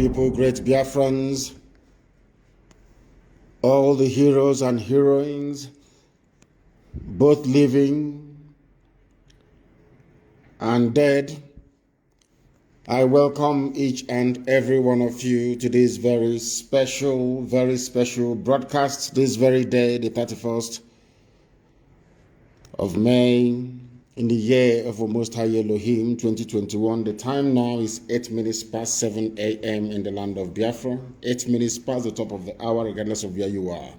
people, great Biafrans, all the heroes and heroines, both living and dead. I welcome each and every one of you to this very special broadcast this very day, the 31st of May, in the year of our Most High Elohim, 2021. The time now is 8 minutes past 7 a.m. in the land of Biafra, 8 minutes past the top of the hour, regardless of where you are.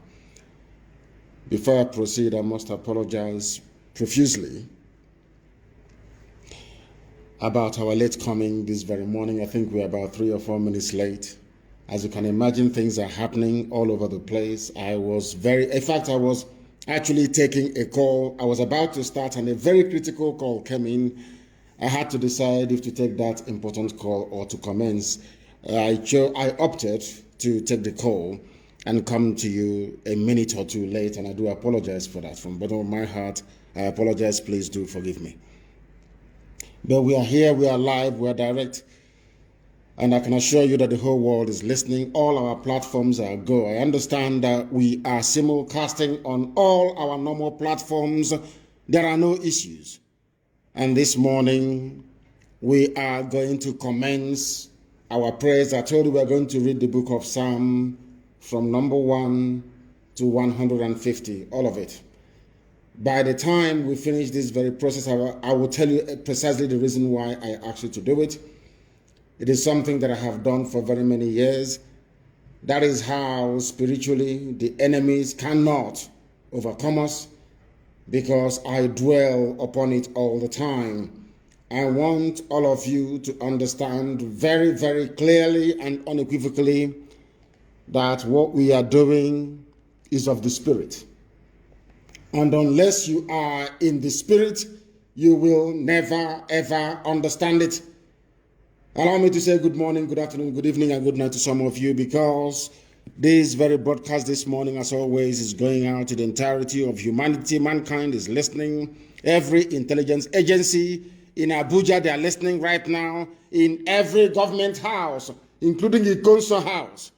Before I proceed, I must apologize profusely about our late coming this very morning. I think we're about 3 or 4 minutes late. As you can imagine, things are happening all over the place. I was actually taking a call. I was about to start and a very critical call came in. I had to decide if to take that important call or to commence. I opted to take the call and come to you a minute or two late, and I do apologize for that. From the bottom of my heart, I apologize. Please do forgive me. But we are here, we are live, we are direct, and I can assure you that the whole world is listening. All our platforms are go. I understand that we are simulcasting on all our normal platforms. There are no issues. And this morning, we are going to commence our prayers. I told you we are going to read the book of Psalm from number 1 to 150, all of it. By the time we finish this very process, I will tell you precisely the reason why I asked you to do it. It is something that I have done for very many years. That is how spiritually the enemies cannot overcome us, because I dwell upon it all the time. I want all of you to understand very, very clearly and unequivocally that what we are doing is of the Spirit. And unless you are in the Spirit, you will never, ever understand it. Allow me to say good morning, good afternoon, good evening, and good night to some of you, because this very broadcast this morning, as always, is going out to the entirety of humanity. Mankind is listening. Every intelligence agency in Abuja, they are listening right now. In every government house, including the council house,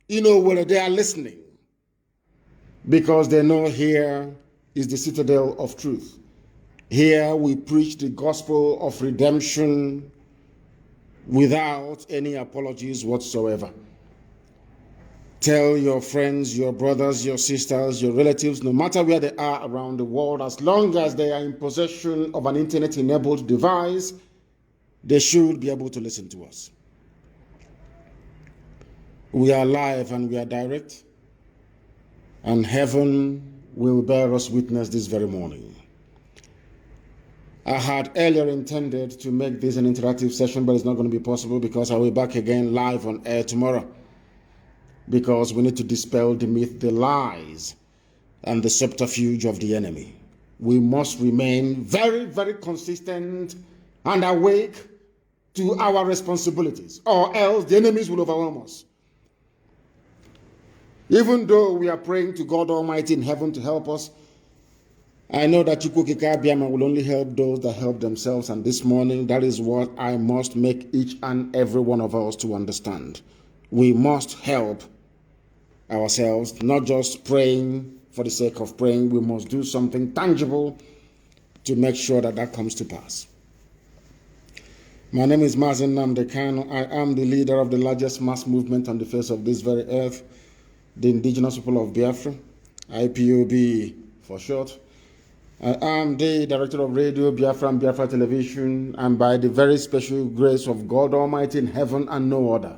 where they are listening, because they know here is the citadel of truth. Here we preach the gospel of redemption without any apologies whatsoever. Tell your friends, your brothers, your sisters, your relatives, no matter where they are around the world, as long as they are in possession of an internet-enabled device, they should be able to listen to us. We are live and we are direct, and heaven will bear us witness this very morning. I had earlier intended to make this an interactive session, but it's not going to be possible because I will be back again live on air tomorrow, because we need to dispel the myth, the lies, and the subterfuge of the enemy. We must remain very, very consistent and awake to our responsibilities, or else the enemies will overwhelm us. Even though we are praying to God Almighty in heaven to help us, I know that Chukwukika Abiyama will only help those that help themselves. And this morning, that is what I must make each and every one of us to understand. We must help ourselves, not just praying for the sake of praying. We must do something tangible to make sure that that comes to pass. My name is Mazi Nnamdi Kanu. I am the leader of the largest mass movement on the face of this very earth, the indigenous people of Biafra, IPOB for short. I am the director of Radio Biafra and Biafra Television, and by the very special grace of God Almighty in heaven and no other,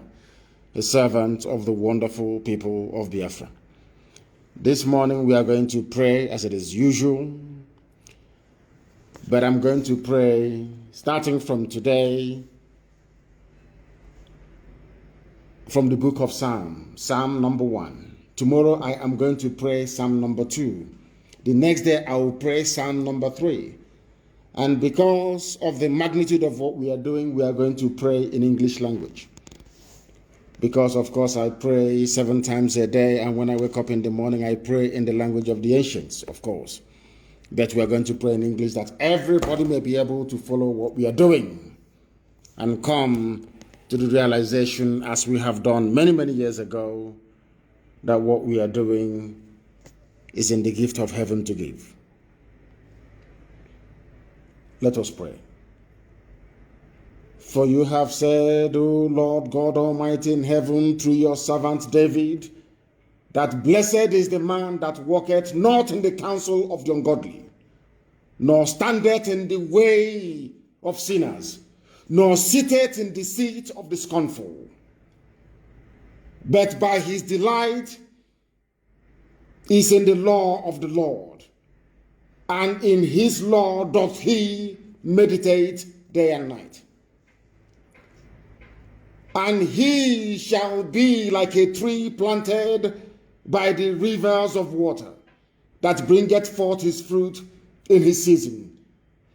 a servant of the wonderful people of Biafra. This morning we are going to pray as it is usual, but I'm going to pray starting from today from the book of Psalm number 1. Tomorrow I am going to pray Psalm number 2. The next day I will pray Psalm number 3. And because of the magnitude of what we are doing, we are going to pray in English language. Because of course I pray 7 times a day, and when I wake up in the morning I pray in the language of the ancients, of course. But we are going to pray in English that everybody may be able to follow what we are doing and come to the realization, as we have done many, many years ago, that what we are doing is in the gift of heaven to give. Let us pray. For you have said, O Lord God Almighty in heaven, through your servant David, that blessed is the man that walketh not in the counsel of the ungodly, nor standeth in the way of sinners, nor sitteth in the seat of the scornful. But by his delight is in the law of the Lord, and in his law doth he meditate day and night. And he shall be like a tree planted by the rivers of water, that bringeth forth his fruit in his season.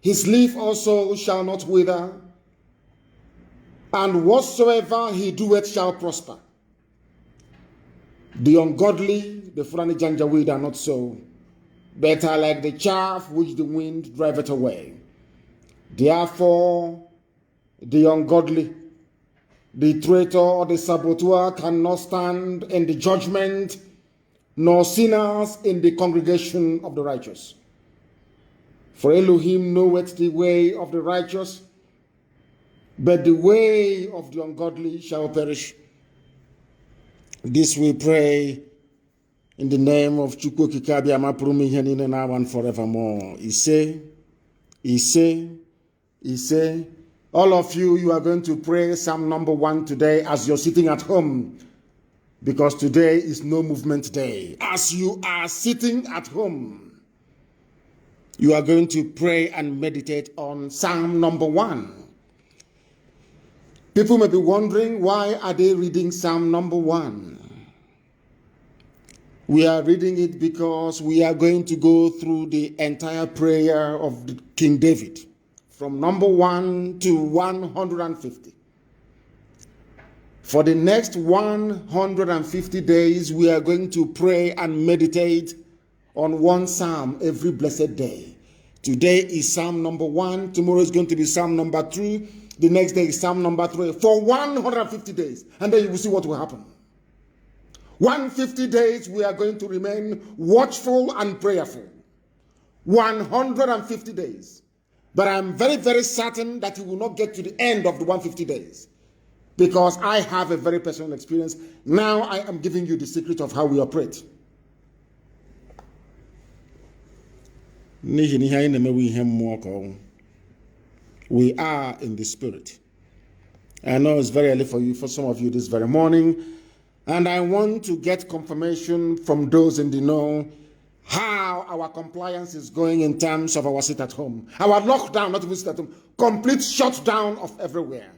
His leaf also shall not wither, and whatsoever he doeth shall prosper. The ungodly, the Fulani Janjaweed, are not so, but are like the chaff which the wind driveth away. Therefore, the ungodly, the traitor, the saboteur cannot stand in the judgment, nor sinners in the congregation of the righteous. For Elohim knoweth the way of the righteous, but the way of the ungodly shall perish. This we pray in the name of Chukwu Kikabi Amaprumi Henine now and forevermore. Ise. All of you, you are going to pray Psalm number 1 today as you're sitting at home, because today is no movement day. As you are sitting at home, you are going to pray and meditate on Psalm number 1. People may be wondering, why are they reading Psalm number 1? We are reading it because we are going to go through the entire prayer of King David, from number 1 to 150. For the next 150 days, we are going to pray and meditate on one psalm every blessed day. Today is Psalm number 1. Tomorrow is going to be Psalm number 2. The next day is Psalm number 3. For 150 days. And then you will see what will happen. 150 days, we are going to remain watchful and prayerful. 150 days. But I'm very, very certain that you will not get to the end of the 150 days, because I have a very personal experience. Now I am giving you the secret of how we operate. We are in the spirit. I know it's very early for you, for some of you this very morning, and I want to get confirmation from those in the know how our compliance is going in terms of our sit at home. Our lockdown, not even sit at home, complete shutdown of everywhere.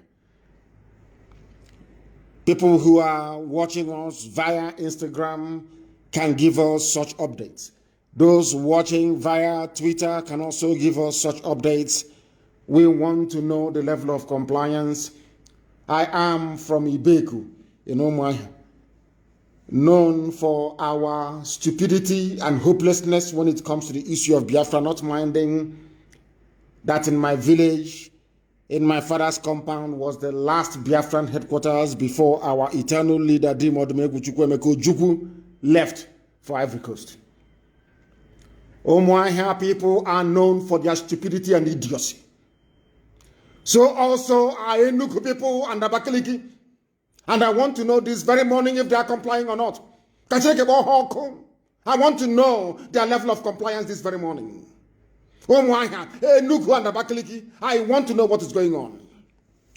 People who are watching us via Instagram can give us such updates. Those watching via Twitter can also give us such updates. We want to know the level of compliance. I am from Ibeku, known for our stupidity and hopelessness when it comes to the issue of Biafra, not minding that in my village, in my father's compound, was the last Biafran headquarters before our eternal leader, Dimodumegu Chukwuemeka Ojukwu, left for Ivory Coast. Umuahia people are known for their stupidity and idiocy. So also are Enugu people and Abakaliki. And I want to know this very morning if they are complying or not. I want to know their level of compliance this very morning. Enugu and Abakaliki, I want to know what is going on,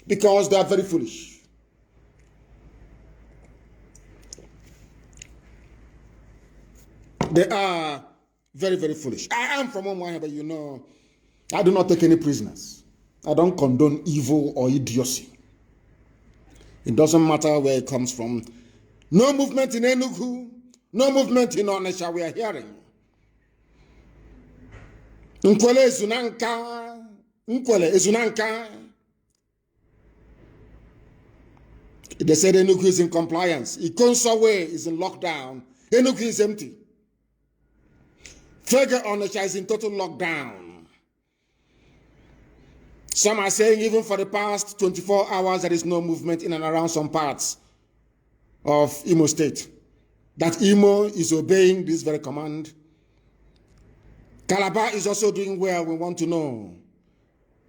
because they are very foolish. They are very, very foolish. I am from Umuahia, but I do not take any prisoners. I don't condone evil or idiocy. It doesn't matter where it comes from. No movement in Enugu, no movement in Onitsha, we are hearing. Nkwele Ezunanka. They said Enugu is in compliance. Ikonsawe is in lockdown. Enugu is empty. Fega Onitsha is in total lockdown. Some are saying even for the past 24 hours, there is no movement in and around some parts of Imo State. That Imo is obeying this very command. Calabar is also doing well, we want to know.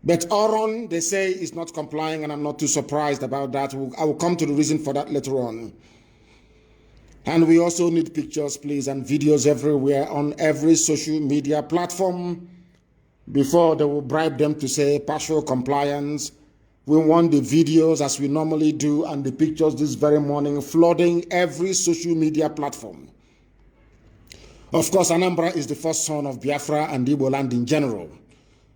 But Oron, they say, is not complying, and I'm not too surprised about that. I will come to the reason for that later on. And we also need pictures, please, and videos everywhere on every social media platform before they will bribe them to say partial compliance. We want the videos as we normally do and the pictures this very morning flooding every social media platform. Of course, Anambra is the first son of Biafra and Igbo land in general.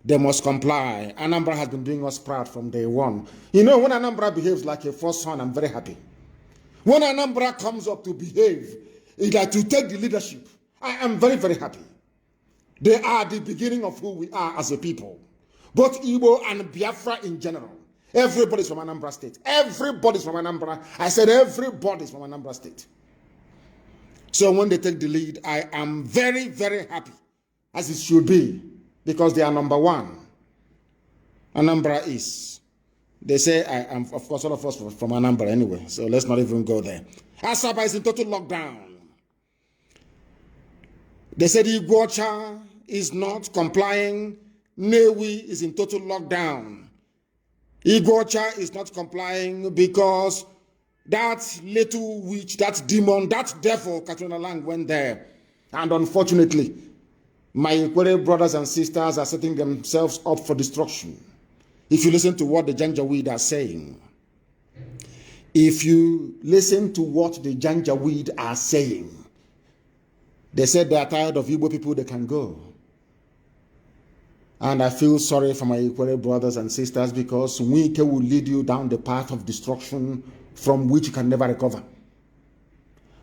They must comply. Anambra has been doing us proud from day one. You know, when Anambra behaves like a first son, I'm very happy. When Anambra comes up to behave, like to take the leadership, I am very, very happy. They are the beginning of who we are as a people. Both Igbo and Biafra in general. Everybody's from Anambra State. Everybody's from Anambra. I said everybody's from Anambra State. So when they take the lead, I am very, very happy, as it should be, because they are number one. Anambra is. They say I am, of course, all of us from Anambra anyway, so let's not even go there. Asaba is in total lockdown. They said Iguacha is not complying. Newi is in total lockdown. Iguacha is not complying because that little witch, that demon, that devil, Katrina Lang, went there. And unfortunately, my Ikwere brothers and sisters are setting themselves up for destruction. If you listen to what the Janjaweed are saying, if you listen to what the Janjaweed are saying, they said they are tired of Igbo people, they can go. And I feel sorry for my Ikwere brothers and sisters because Wike will lead you down the path of destruction from which you can never recover.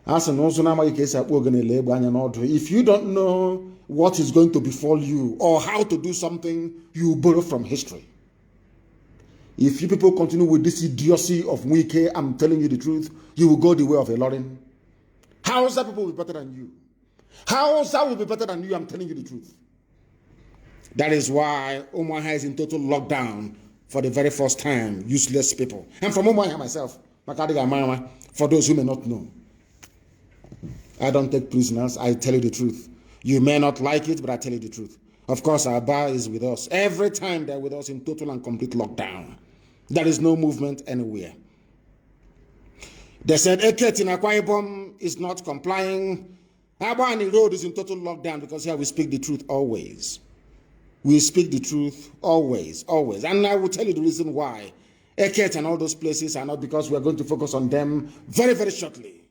If you don't know what is going to befall you or how to do something, you borrow from history. If you people continue with this idiocy of Wike, I'm telling you the truth, you will go the way of a Lauren. Hausa people will be better than you. Hausa will be better than you, I'm telling you the truth. That is why Umuahia is in total lockdown for the very first time, useless people. I'm from Umuahia myself, for those who may not know. I don't take prisoners, I tell you the truth. You may not like it, but I tell you the truth. Of course, our bar is with us. Every time they're with us in total and complete lockdown. There is no movement anywhere. They said Eket in Akwa Ibom is not complying. Abani Road is in total lockdown because here we speak the truth always. We speak the truth always, always. And I will tell you the reason why. Eket and all those places are not, because we are going to focus on them very, very shortly.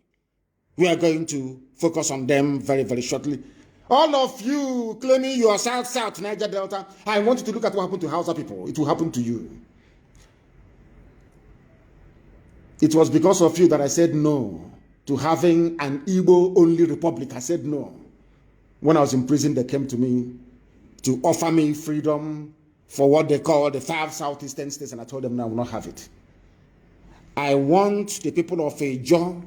We are going to focus on them very, very shortly. All of you claiming you are South, Niger Delta, I want you to look at what happened to Hausa people. It will happen to you. It was because of you that I said no to having an Igbo-only republic. I said no. When I was in prison, they came to me to offer me freedom for what they call the 5 southeastern states, and I told them no, I will not have it. I want the people of Ejo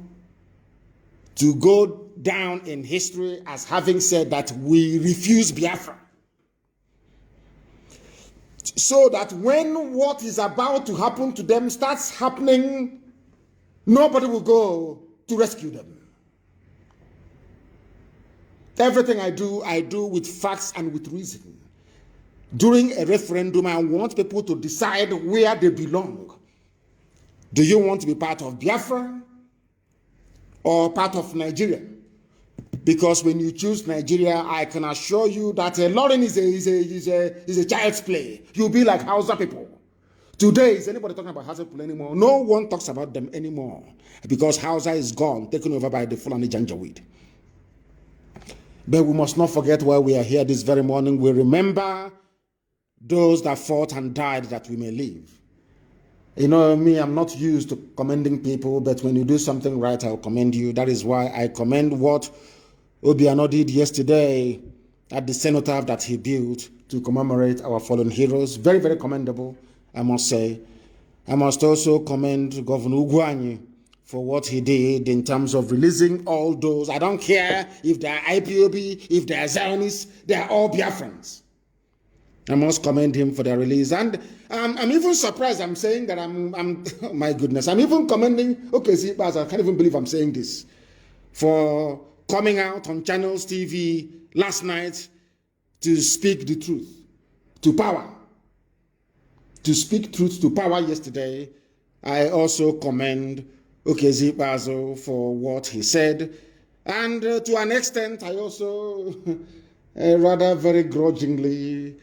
to go down in history as having said that we refuse Biafra. So that when what is about to happen to them starts happening, nobody will go to rescue them. Everything I do with facts and with reason. During a referendum, I want people to decide where they belong. Do you want to be part of Biafra or part of Nigeria? Because when you choose Nigeria, I can assure you that Lauren is a child's play. You'll be like Hausa people. Today, is anybody talking about Hausa people anymore? No one talks about them anymore because Hausa is gone, taken over by the Fulani Janjaweed. But we must not forget why we are here this very morning. We remember those that fought and died that we may live. You know me, I'm not used to commending people, but when you do something right, I'll commend you. That is why I commend what Obiano did yesterday at the cenotaph that he built to commemorate our fallen heroes. Very, very commendable, I must say. I must also commend Governor Ugwanyi for what he did in terms of releasing all those. I don't care if they are IPOB, if they are Zionists, they are all Biafrans. I must commend him for the release. And I'm even surprised I'm saying that I'm oh my goodness, I'm even commending, okay, see, I can't even believe I'm saying this, for coming out on Channels TV last night to speak the truth to power. To speak truth to power yesterday. I also commend Okezi Bazo for what he said. And to an extent, I also rather very grudgingly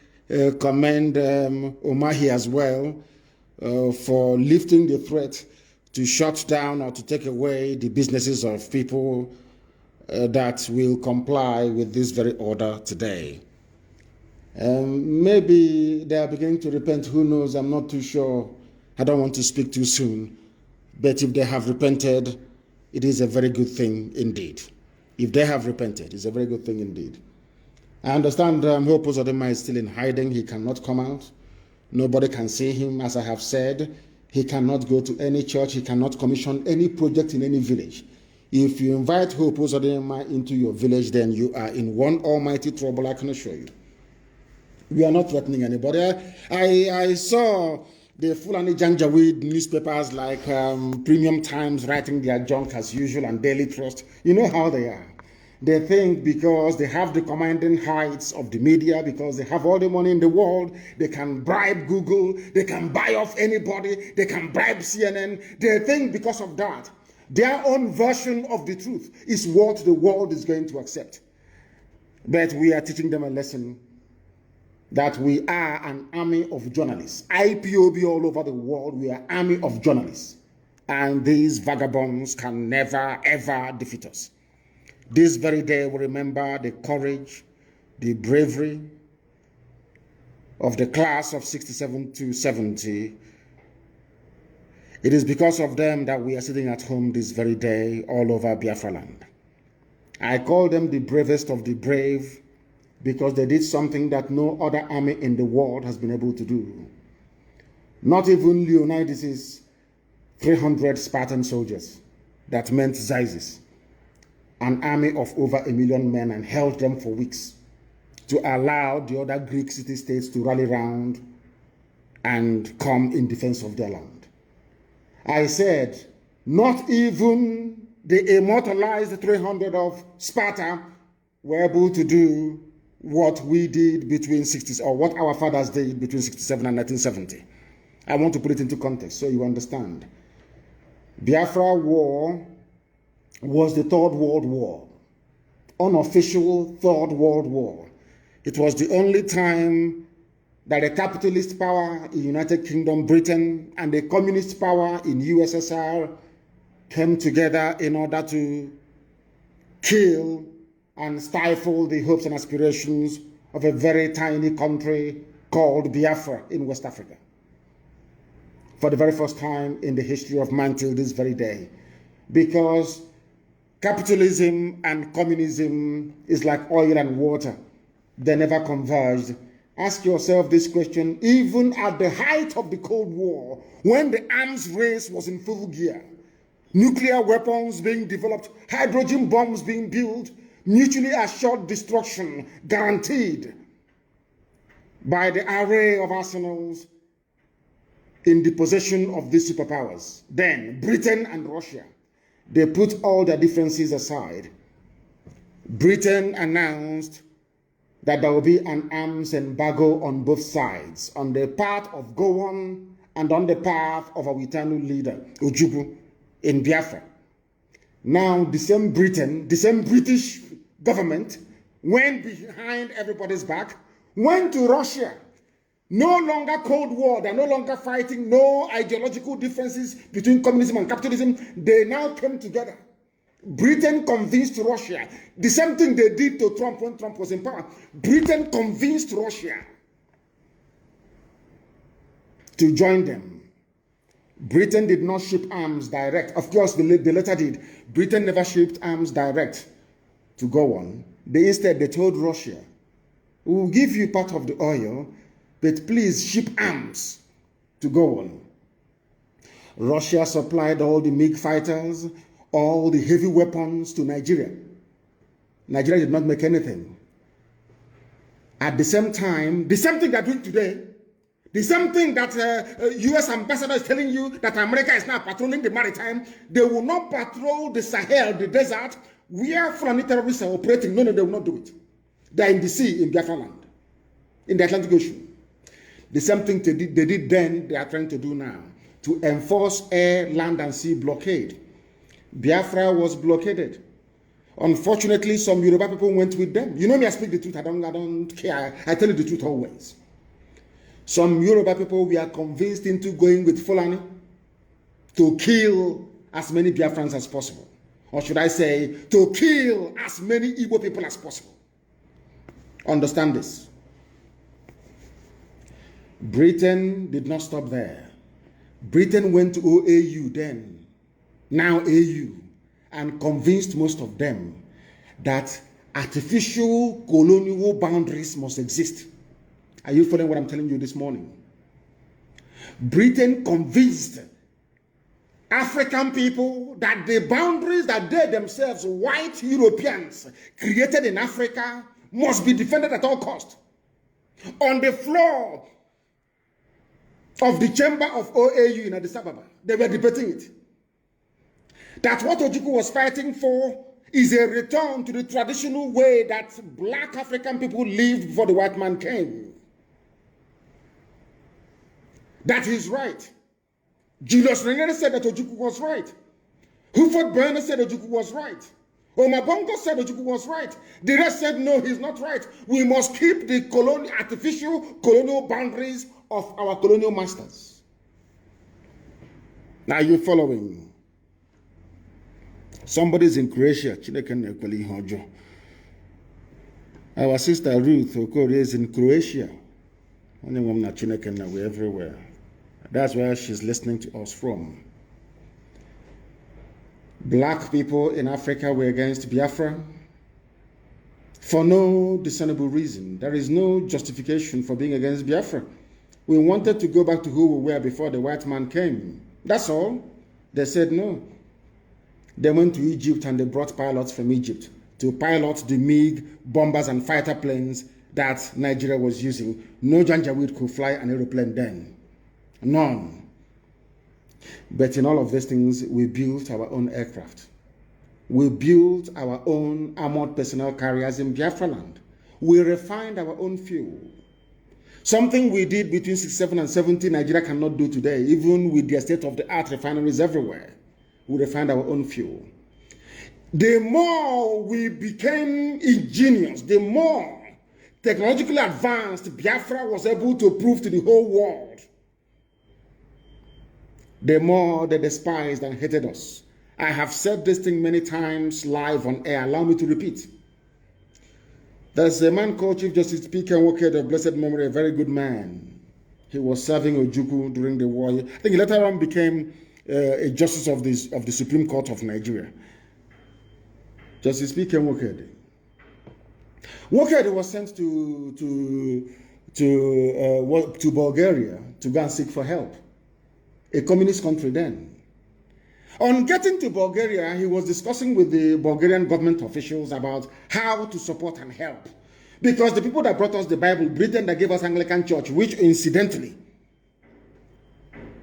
commend Omahi as well for lifting the threat to shut down or to take away the businesses of people that will comply with this very order today. Maybe they are beginning to repent, who knows, I'm not too sure. I don't want to speak too soon. But if they have repented, it is a very good thing indeed. If they have repented, it's a very good thing indeed. I understand Hope Uzodinma is still in hiding. He cannot come out. Nobody can see him, as I have said. He cannot go to any church. He cannot commission any project in any village. If you invite Hope Uzodinma into your village, then you are in one almighty trouble, I can assure you. We are not threatening anybody. I saw the Fulani Janjaweed newspapers like Premium Times writing their junk as usual and Daily Trust. You know how they are. They think because they have the commanding heights of the media, because they have all the money in the world, they can bribe Google, they can buy off anybody, they can bribe CNN. They think because of that, their own version of the truth is what the world is going to accept. But we are teaching them a lesson that we are an army of journalists. IPOB all over the world, we are an army of journalists. And these vagabonds can never, ever defeat us. This very day, we remember the courage, the bravery of the class of 67 to 70. It is because of them that we are sitting at home this very day all over Biafra land. I call them the bravest of the brave, because they did something that no other army in the world has been able to do. Not even Leonidas' 300 Spartan soldiers that meant Xyzis, an army of over 1 million men, and held them for weeks to allow the other Greek city-states to rally round and come in defense of their land. I said, not even the immortalized 300 of Sparta were able to do what we did between 60s, or what our fathers did between 67 and 1970. I want to put it into context so you understand. Biafra War was the Third World War, unofficial Third World War. It was the only time that a capitalist power in United Kingdom, Britain, and a communist power in USSR came together in order to kill and stifle the hopes and aspirations of a very tiny country called Biafra in West Africa. For the very first time in the history of man till this very day. Because capitalism and communism is like oil and water. They never converged. Ask yourself this question, even at the height of the Cold War, when the arms race was in full gear, nuclear weapons being developed, hydrogen bombs being built, mutually assured destruction guaranteed by the array of arsenals in the possession of these superpowers. Then Britain and Russia, they put all their differences aside. Britain announced that there will be an arms embargo on both sides, on the part of Gowon and on the part of our eternal leader, Ojukwu, in Biafra. Now, the same Britain, the same British government went behind everybody's back, went to Russia. No longer Cold War, they're no longer fighting, no ideological differences between communism and capitalism. They now came together. Britain convinced Russia, the same thing they did to Trump when Trump was in power. Britain convinced Russia to join them. Britain did not ship arms direct. Of course, the latter did. Britain never shipped arms direct to go on. Instead, they told Russia, we will give you part of the oil, but please ship arms to go on. Russia supplied all the MiG fighters, all the heavy weapons to Nigeria. Nigeria did not make anything. At the same time, the same thing they're doing today, the same thing that U.S. ambassador is telling you that America is now patrolling the maritime, they will not patrol the Sahel, the desert, where Fulani terrorists are operating. No, they will not do it. They are in the sea, in Biafra land, in the Atlantic Ocean. The same thing they did then, they are trying to do now, to enforce air, land, and sea blockade. Biafra was blockaded. Unfortunately, some Yoruba people went with them. You know me, I speak the truth. I don't care. I tell you the truth always. Some Yoruba people were convinced into going with Fulani to kill as many Biafrans as possible. Or should I say, to kill as many Igbo people as possible. Understand this. Britain did not stop there. Britain went to OAU then, now AU, and convinced most of them that artificial colonial boundaries must exist. Are you following what I'm telling you this morning? Britain convinced African people that the boundaries that they themselves, white Europeans, created in Africa must be defended at all costs. On the floor of the chamber of OAU in Addis Ababa, they were debating it. That what Ojukwu was fighting for is a return to the traditional way that black African people lived before the white man came. That is right. Julius Nyerere said that Ojukwu was right. Huford Burner said Ojukwu was right. Omar Bongo said Ojukwu was right. The rest said no, he's not right. We must keep the artificial colonial boundaries of our colonial masters. Now you're following. Somebody's in Croatia. Our sister Ruth Okori is in Croatia. We're everywhere. That's where she's listening to us from. Black people in Africa were against Biafra for no discernible reason. There is no justification for being against Biafra. We wanted to go back to who we were before the white man came. That's all. They said no. They went to Egypt and they brought pilots from Egypt to pilot the MiG bombers and fighter planes that Nigeria was using. No Janjaweed could fly an aeroplane then. None. But in all of these things, we built our own aircraft. We built our own armored personnel carriers in Biafra land. We refined our own fuel. Something we did between 67 and 70, Nigeria cannot do today, even with their state-of-the-art refineries everywhere. We refined our own fuel. The more we became ingenious, the more technologically advanced Biafra was able to prove to the whole world, the more they despised and hated us. I have said this thing many times live on air. Allow me to repeat. There's a man called Chief Justice P. Ken Walker of blessed memory, a very good man. He was serving Ojukwu during the war. I think he later on became a justice of the Supreme Court of Nigeria. Justice P. Ken Walker. Walker was sent to Bulgaria to go and seek for help. A communist country then. On getting to Bulgaria, he was discussing with the Bulgarian government officials about how to support and help. Because the people that brought us the Bible, Britain that gave us Anglican Church, which incidentally,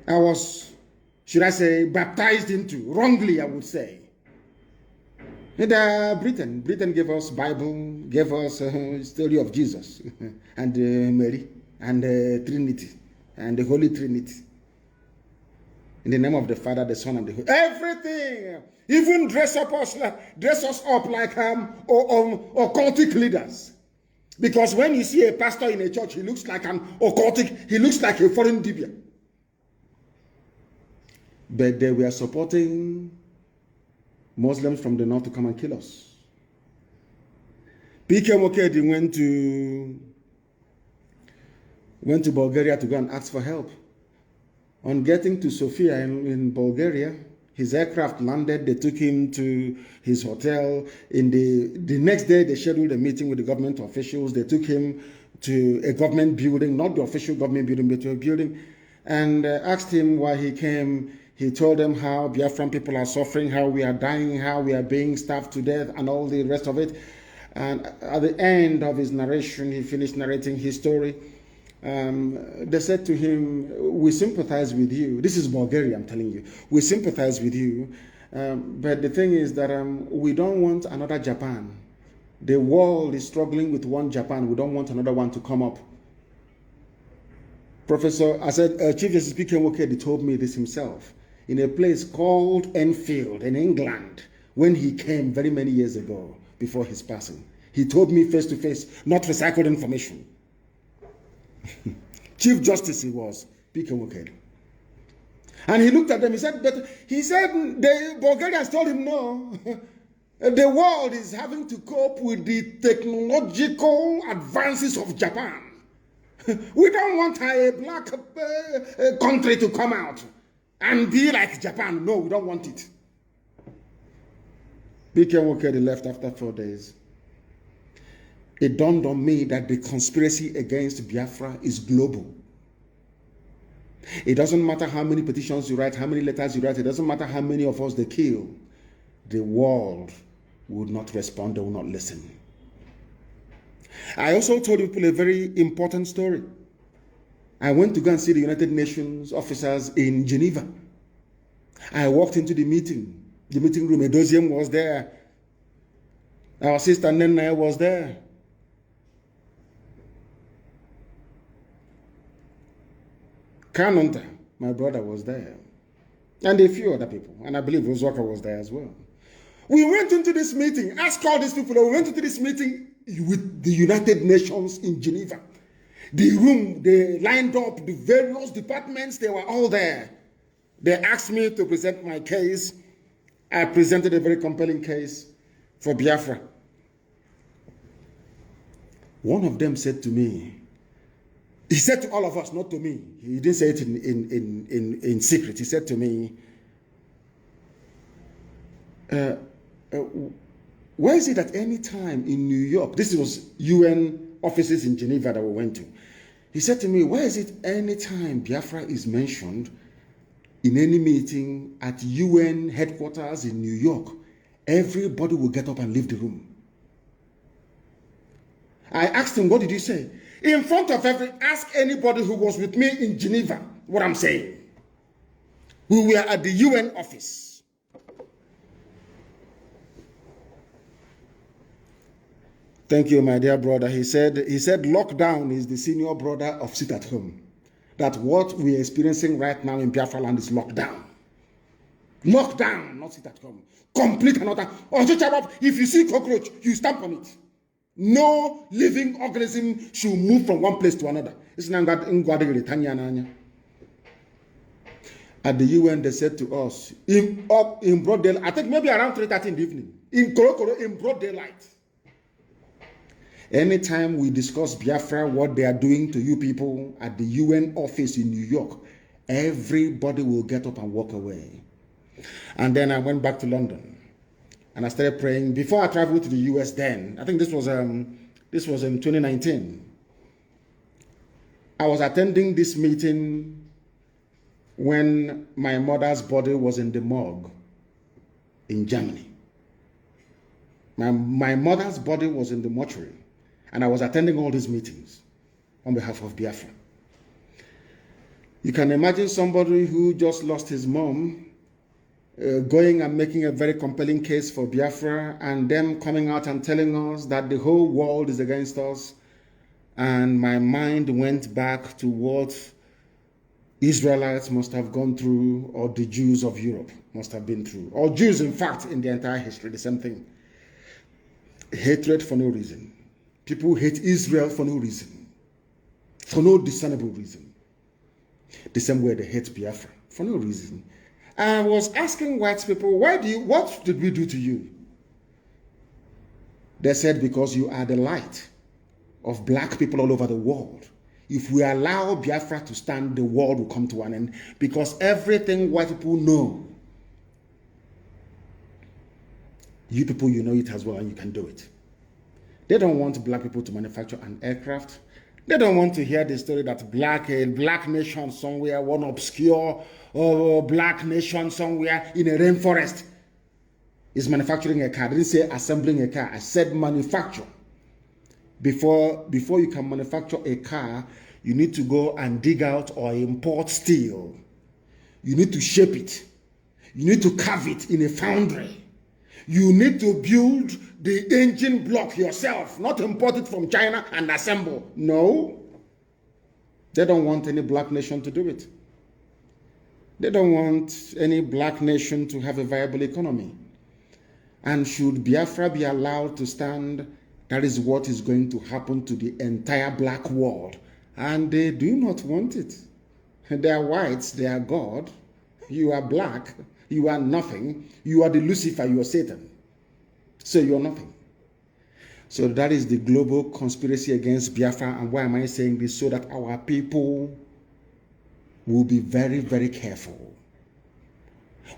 I was, should I say, baptized into, wrongly I would say. And Britain gave us Bible, gave us a story of Jesus, and Mary, and the Trinity, and the Holy Trinity. In the name of the Father, the Son, and the Holy. Everything. Even dress us up like occultic leaders. Because when you see a pastor in a church, he looks like an occultic, he looks like a foreign dibia. But they were supporting Muslims from the north to come and kill us. P.K. Mokedi went to Bulgaria to go and ask for help. On getting to Sofia in Bulgaria, his aircraft landed. They took him to his hotel. In the next day, they scheduled a meeting with the government officials. They took him to a government building, not the official government building, but to a building, and asked him why he came. He told them how Biafran people are suffering, how we are dying, how we are being starved to death, and all the rest of it. And at the end of his narration, he finished narrating his story. They said to him, we sympathize with you. This is Bulgaria, I'm telling you. We sympathize with you. But the thing is that we don't want another Japan. The world is struggling with one Japan. We don't want another one to come up. Chief Justice P.K. Nwokedi told me this himself in a place called Enfield in England when he came very many years ago before his passing. He told me face to face, not recycled information. Chief Justice he was, P.K. Nwokedi. And he looked at them, he said, the Bulgarians told him no. The world is having to cope with the technological advances of Japan. We don't want a black country to come out and be like Japan. No, we don't want it. P.K. Nwokedi left after 4 days. It dawned on me that the conspiracy against Biafra is global. It doesn't matter how many petitions you write, how many letters you write. It doesn't matter how many of us they kill. The world would not respond. They will not listen. I also told people a very important story. I went to go and see the United Nations officers in Geneva. I walked into the meeting room. Edoziem was there. Our sister Nnamdi was there. Kanu, my brother, was there. And a few other people. And I believe Oswaka was there as well. We went into this meeting, asked all these people, we went into this meeting with the United Nations in Geneva. The room, they lined up, the various departments, they were all there. They asked me to present my case. I presented a very compelling case for Biafra. One of them said to me, he said to all of us, not to me. He didn't say it in secret. He said to me, why is it that any time in New York, this was UN offices in Geneva that we went to. He said to me, why is it any time Biafra is mentioned in any meeting at UN headquarters in New York, everybody will get up and leave the room? I asked him, what did you say? In front of ask anybody who was with me in Geneva what I'm saying. We were at the UN office. Thank you, my dear brother. He said lockdown is the senior brother of sit at home. That what we are experiencing right now in Biafra land is lockdown. Lockdown, not sit at home. Complete another. If you see cockroach, you stamp on it. No living organism should move from one place to another. At the UN, they said to us, in broad daylight, I think maybe around 3:30 in the evening, in Korokoro, in broad daylight. Anytime we discuss Biafra, what they are doing to you people at the UN office in New York, everybody will get up and walk away. And then I went back to London. And I started praying. Before I traveled to the US then, I think this was in 2019. I was attending this meeting when my mother's body was in the morgue in Germany. My mother's body was in the mortuary. And I was attending all these meetings on behalf of Biafra. You can imagine somebody who just lost his mom going and making a very compelling case for Biafra, and them coming out and telling us that the whole world is against us. And my mind went back to what Israelites must have gone through, or the Jews of Europe must have been through, or Jews, in fact, in the entire history, the same thing. Hatred for no reason. People hate Israel for no reason, for no discernible reason. The same way they hate Biafra, for no reason. I was asking white people, what did we do to you? They said, because you are the light of black people all over the world. If we allow Biafra to stand, the world will come to an end. Because everything white people know, you people, you know it as well, and you can do it. They don't want black people to manufacture an aircraft. They don't want to hear the story that a black nation somewhere, one obscure black nation somewhere in a rainforest, is manufacturing a car. I didn't say assembling a car. I said manufacture. Before you can manufacture a car, you need to go and dig out or import steel. You need to shape it. You need to carve it in a foundry. You need to build the engine block yourself, not import it from China and assemble. No. They don't want any black nation to do it. They don't want any black nation to have a viable economy. And should Biafra be allowed to stand, that is what is going to happen to the entire black world. And they do not want it. They are whites, they are God. You are black, you are nothing. You are the Lucifer, you are Satan. So you are nothing. So that is the global conspiracy against Biafra. And why am I saying this? So that our people will be very, very careful.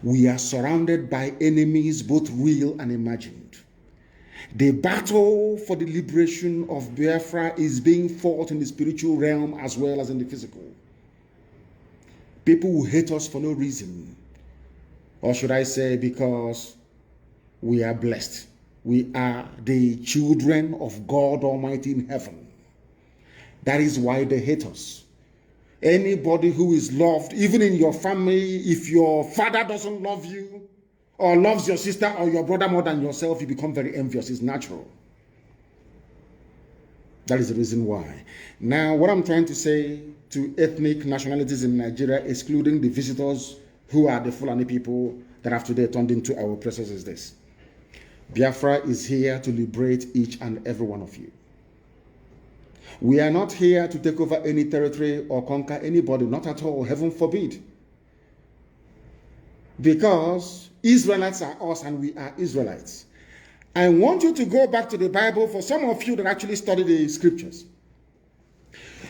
We are surrounded by enemies, both real and imagined. The battle for the liberation of Biafra is being fought in the spiritual realm as well as in the physical. People will hate us for no reason. Or should I say, because we are blessed. We are the children of God Almighty in heaven. That is why they hate us. Anybody who is loved, even in your family, if your father doesn't love you, or loves your sister or your brother more than yourself, you become very envious. It's natural. That is the reason why. Now, what I'm trying to say to ethnic nationalities in Nigeria, excluding the visitors who are the Fulani people that have today turned into our oppressors, is this. Biafra is here to liberate each and every one of you. We are not here to take over any territory or conquer anybody, not at all, heaven forbid. Because Israelites are us and we are Israelites. I want you to go back to the Bible for some of you that actually study the scriptures.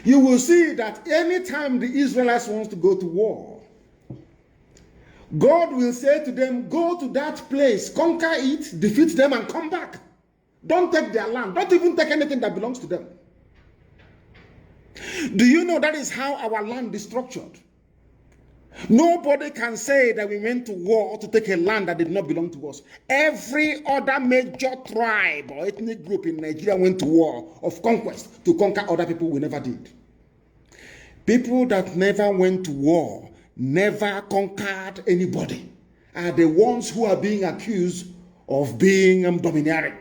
You will see that anytime the Israelites want to go to war, God will say to them, go to that place, conquer it, defeat them and come back. Don't take their land. Don't even take anything that belongs to them. Do you know that is how our land is structured? Nobody can say that we went to war to take a land that did not belong to us. Every other major tribe or ethnic group in Nigeria went to war of conquest to conquer other people. We never did. People that never went to war, never conquered anybody, are the ones who are being accused of being domineering.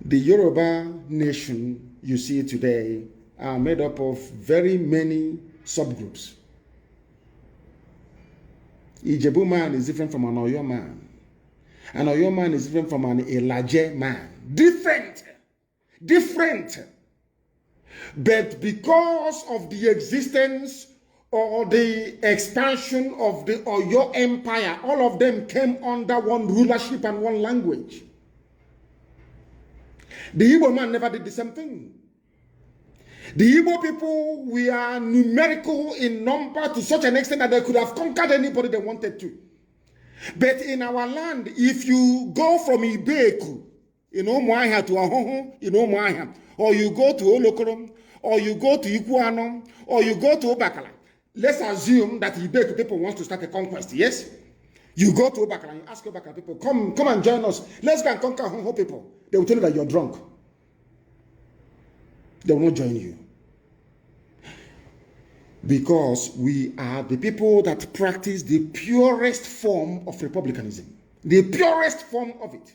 The Yoruba nation you see today are made up of very many subgroups. Ijebu man is different from an Oyo man. An Oyo man is different from an Elaje man. Different. But because of the existence or the expansion of the Oyo Empire, all of them came under one rulership and one language. The Igbo man never did the same thing. The Igbo people, we are numerical in number to such an extent that they could have conquered anybody they wanted to. But in our land, if you go from Ibeku, Moaha to Ahoho, Moaha, or you go to Olokorom, or you go to Ikuano, or you go to Obakala, let's assume that Ibeku people want to start a conquest, yes? You go to Obakala and you ask Obakala people, come and join us. Let's go and conquer Ahoho people. They will tell you that you're drunk. They will not join you. Because we are the people that practice the purest form of republicanism. The purest form of it.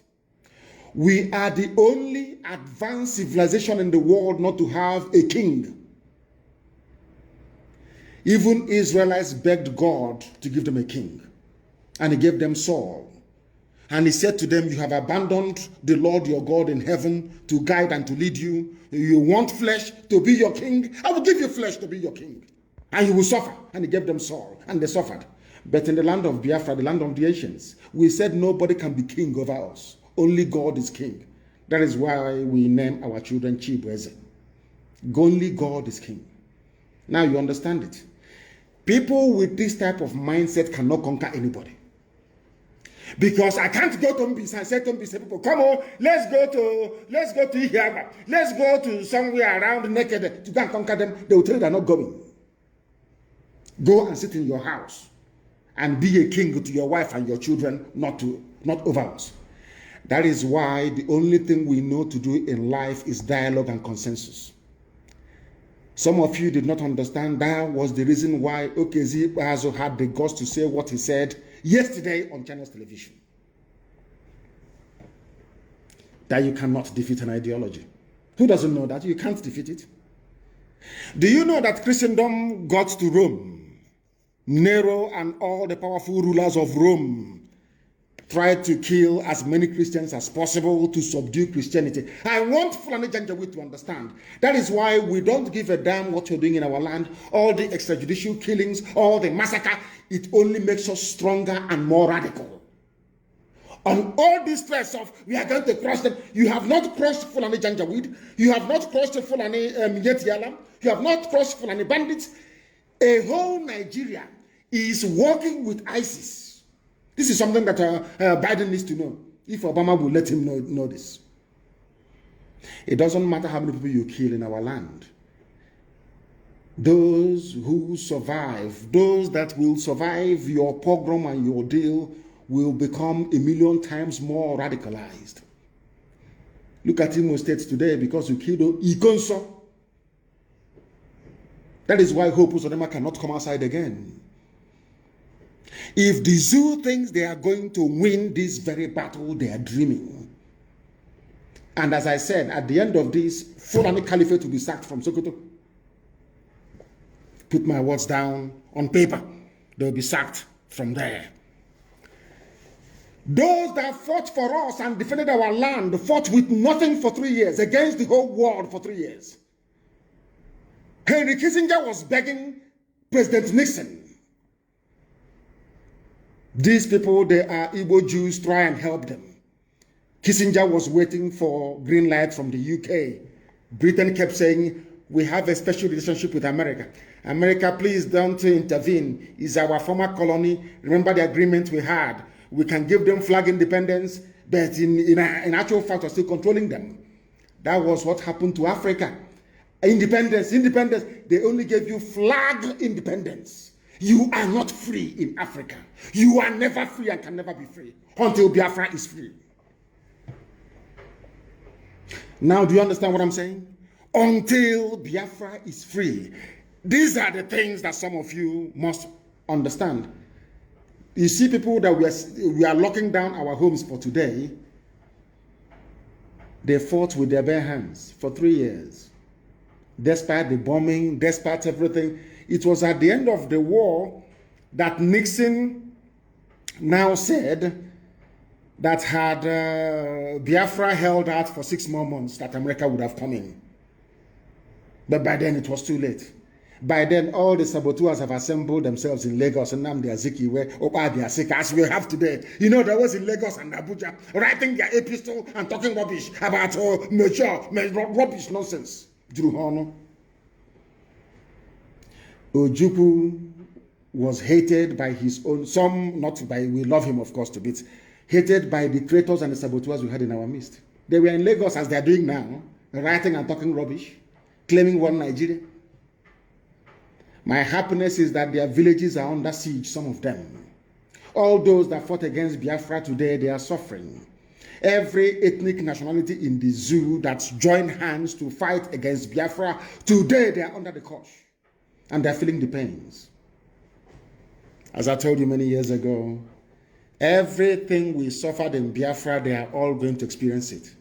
We are the only advanced civilization in the world not to have a king. Even Israelites begged God to give them a king. And he gave them Saul. And he said to them, you have abandoned the Lord your God in heaven to guide and to lead you. You want flesh to be your king? I will give you flesh to be your king. And you will suffer. And he gave them Saul. And they suffered. But in the land of Biafra, the land of the ancients, we said nobody can be king over us. Only God is king. That is why we name our children Chibueze. Only God is king. Now you understand it. People with this type of mindset cannot conquer anybody. Because I can't go to Mbisa and say to Mbisa people, come on, let's go to Ihiaba. Let's go to somewhere around naked to go and conquer them. They will tell you they're not going. Go and sit in your house and be a king to your wife and your children, not over us. That is why the only thing we know to do in life is dialogue and consensus. Some of you did not understand that was the reason why Okezie Ikpeazu had the guts to say what he said yesterday on Channels Television. That you cannot defeat an ideology. Who doesn't know that? You can't defeat it. Do you know that Christendom got to Rome? Nero and all the powerful rulers of Rome tried to kill as many Christians as possible to subdue Christianity. I want Fulani Janjaweed to understand. That is why we don't give a damn what you're doing in our land. All the extrajudicial killings, all the massacre, it only makes us stronger and more radical. On all this stress of we are going to cross them, you have not crossed Fulani Janjaweed, you have not crossed Fulani Yetialam, you have not crossed Fulani bandits. A whole Nigeria is working with ISIS. This is something that Biden needs to know, if Obama will let him know this. It doesn't matter how many people you kill in our land. Those who survive, those that will survive your pogrom and your deal will become 1,000,000 times more radicalized. Look at Imo State today because you killed Ikonso. That is why Hope Uzodinma cannot come outside again. If the zoo thinks they are going to win this very battle, they are dreaming. And as I said, at the end of this, Fulani Caliphate will be sacked from Sokoto. Put my words down on paper. They will be sacked from there. Those that fought for us and defended our land fought with nothing for 3 years, against the whole world for 3 years. Henry Kissinger was begging President Nixon. These people, they are Igbo Jews, try and help them. Kissinger was waiting for green light from the UK. Britain kept saying, we have a special relationship with America. America, please don't intervene. It's our former colony. Remember the agreement we had. We can give them flag independence, but in actual fact, we're still controlling them. That was what happened to Africa. Independence. They only gave you flag independence. You are not free in Africa. You are never free and can never be free until Biafra is free. Now, do you understand what I'm saying? Until Biafra is free. These are the things that some of you must understand. You see people that we are locking down our homes for today, they fought with their bare hands for 3 years. Despite the bombing, despite everything, it was at the end of the war that Nixon now said that had Biafra held out for 6 more months, that America would have come in. But by then it was too late. By then, all the saboteurs have assembled themselves in Lagos and Nnamdi Azikiwe, as we have today. You know, there was in Lagos and Abuja, writing their epistle and talking rubbish about rubbish nonsense. Ojukwu was hated by his own, some not by, we love him of course to bits, hated by the traitors and the saboteurs we had in our midst. They were in Lagos as they are doing now, writing and talking rubbish, claiming one Nigeria. My happiness is that their villages are under siege, some of them. All those that fought against Biafra today, they are suffering. Every ethnic nationality in the zoo that's joined hands to fight against Biafra, today they are under the cosh. And they're feeling the pains. As I told you many years ago, everything we suffered in Biafra, they are all going to experience it.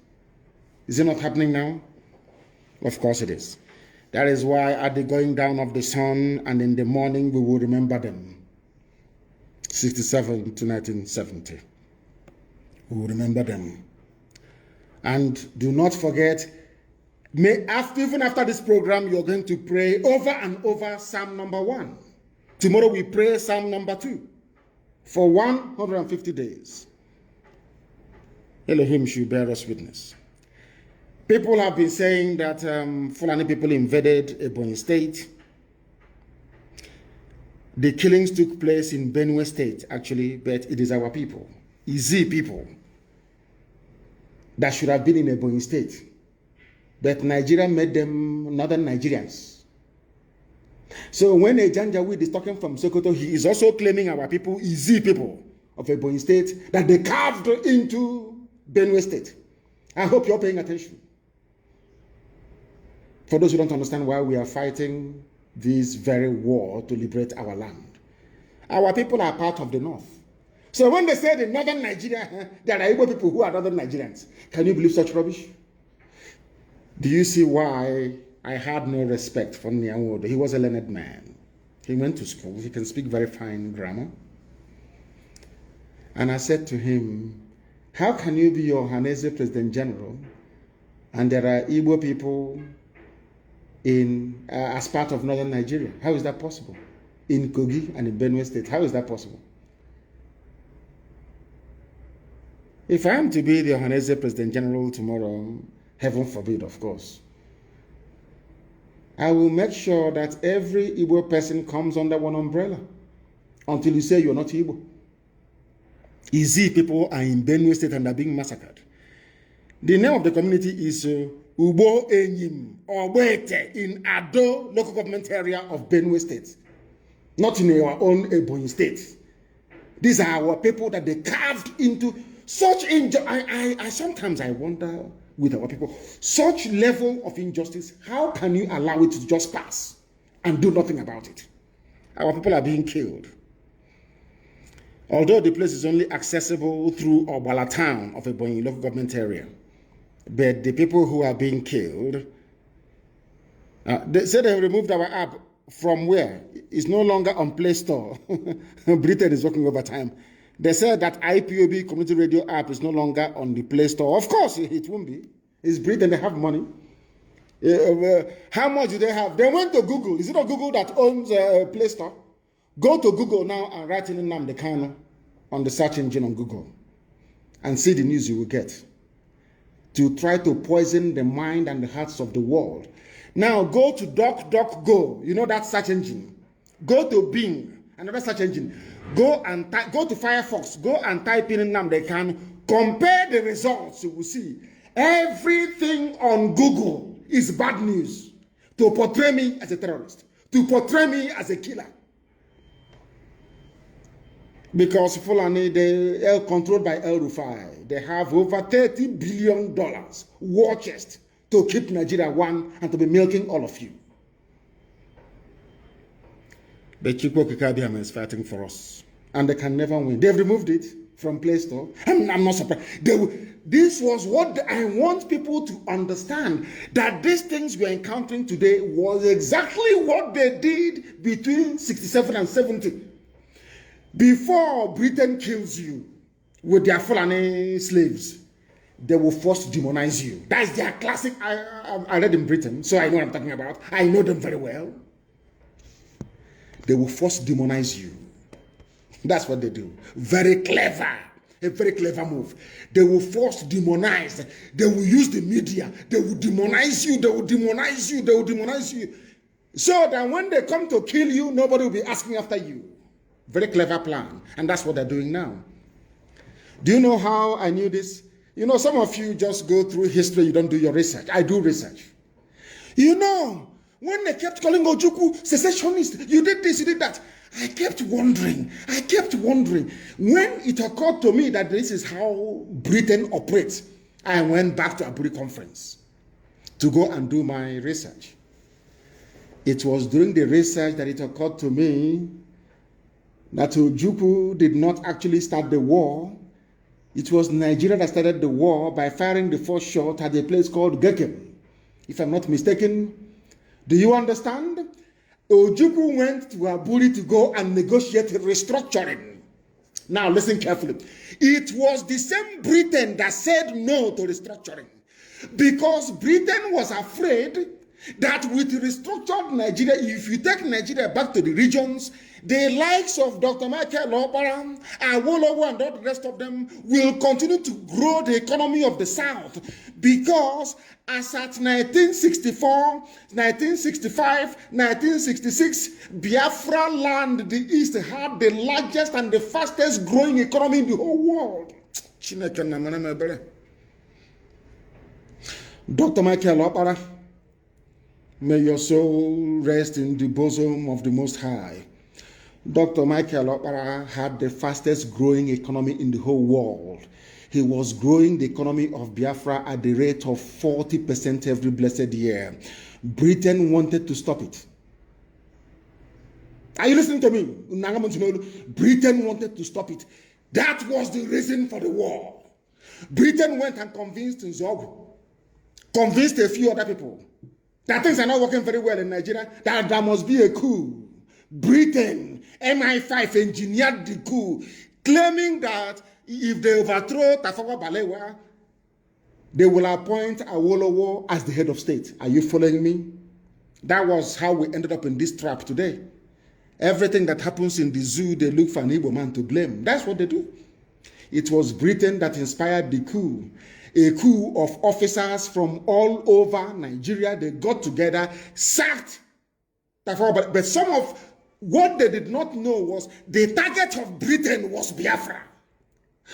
Is it not happening now? Of course it is. That is why at the going down of the sun and in the morning, we will remember them. 67 to 1970. We will remember them. And do not forget, even after this program, you're going to pray over and over Psalm number 1. Tomorrow we pray Psalm number 2 for 150 days. Elohim should bear us witness. People have been saying that Fulani people invaded Ebonyi State. The killings took place in Benue State, actually, but it is our people, Izi people, that should have been in Ebonyi State. But Nigeria made them Northern Nigerians. So when a Janjaweed is talking from Sokoto, he is also claiming our people, easy people of Ebonyi State, that they carved into Benue State. I hope you're paying attention. For those who don't understand why we are fighting this very war to liberate our land. Our people are part of the North. So when they say in northern Nigeria, there are Igbo people who are northern Nigerians, can you believe such rubbish? Do you see why I had no respect for Nyawodo? He was a learned man. He went to school. He can speak very fine grammar. And I said to him, how can you be your Hanese President General and there are Igbo people in as part of northern Nigeria? How is that possible? In Kogi and in Benue State, how is that possible? If I am to be the Hanese President General tomorrow, heaven forbid, of course, I will make sure that every Igbo person comes under one umbrella until you say you're not Igbo. Izi people are in Benue State and are being massacred. The name of the community is Ubo Enyim or Wete in Ado local government area of Benue State, not in our own Ebonyi State. These are our people that they carved into such injustice. I sometimes I wonder with our people, such level of injustice, how can you allow it to just pass and do nothing about it? Our people are being killed. Although the place is only accessible through Obala town of Ebonyi local government area, but the people who are being killed, they say they removed our app from where? It's no longer on Play Store. Britain is working overtime. They said that IPOB community radio app is no longer on the Play Store. Of course, it won't be. It's Britain, they have money. How much do they have? They went to Google. Is it not Google that owns Play Store? Go to Google now and write in Nnamdi Kanu on the search engine on Google and see the news you will get to try to poison the mind and the hearts of the world. Now go to DuckDuckGo, you know that search engine. Go to Bing, another search engine. Go to Firefox, go and type in Nnamdi Kanu. Compare the results, you will see. Everything on Google is bad news to portray me as a terrorist, to portray me as a killer. Because Fulani, they are controlled by El Rufai. They have over $30 billion war chest to keep Nigeria one and to be milking all of you. But Chukwu Kikabiyama is fighting for us. And they can never win. They've removed it from Play Store. And I'm not surprised. This was what I want people to understand. That these things we're encountering today was exactly what they did between 67 and 70. Before Britain kills you with their Fulani slaves, they will first demonize you. That's their classic. I read in Britain, so I know what I'm talking about. I know them very well. They will first demonize you. That's what they do. Very clever. A very clever move. They will first demonize. They will use the media. They will demonize you. They will demonize you. They will demonize you. So that when they come to kill you, nobody will be asking after you. Very clever plan. And that's what they're doing now. Do you know how I knew this? You know, some of you just go through history, you don't do your research. I do research. You know, when they kept calling Ojukwu secessionist, you did this, you did that. I kept wondering. When it occurred to me that this is how Britain operates, I went back to Aburi conference to go and do my research. It was during the research that it occurred to me that Ojukwu did not actually start the war. It was Nigeria that started the war by firing the first shot at a place called Gekem. If I'm not mistaken, do you understand? Ojukwu went to Aburi to go and negotiate restructuring. Now listen carefully. It was the same Britain that said no to restructuring because Britain was afraid that with restructured Nigeria, if you take Nigeria back to the regions, the likes of Dr. Michael Obara, Awolowo, and all the rest of them will continue to grow the economy of the South because as at 1964, 1965, 1966, Biafra land, the East, had the largest and the fastest growing economy in the whole world. Dr. Michael Obara May your soul rest in the bosom of the Most High. Dr. Michael Okpara had the fastest growing economy in the whole world. He was growing the economy of Biafra at the rate of 40% every blessed year. Britain wanted to stop it. Are you listening to me? Britain wanted to stop it. That was the reason for the war. Britain went and convinced Nzogu, convinced a few other people that things are not working very well in Nigeria, that there must be a coup. Britain, MI5 engineered the coup, claiming that if they overthrow Tafawa Balewa, they will appoint Awolowo as the head of state. Are you following me? That was how we ended up in this trap today. Everything that happens in the zoo, they look for an Igbo man to blame. That's what they do. It was Britain that inspired the coup. A coup of officers from all over Nigeria. They got together, sacked Tafawa Balewa. But some of what they did not know was the target of Britain was Biafra.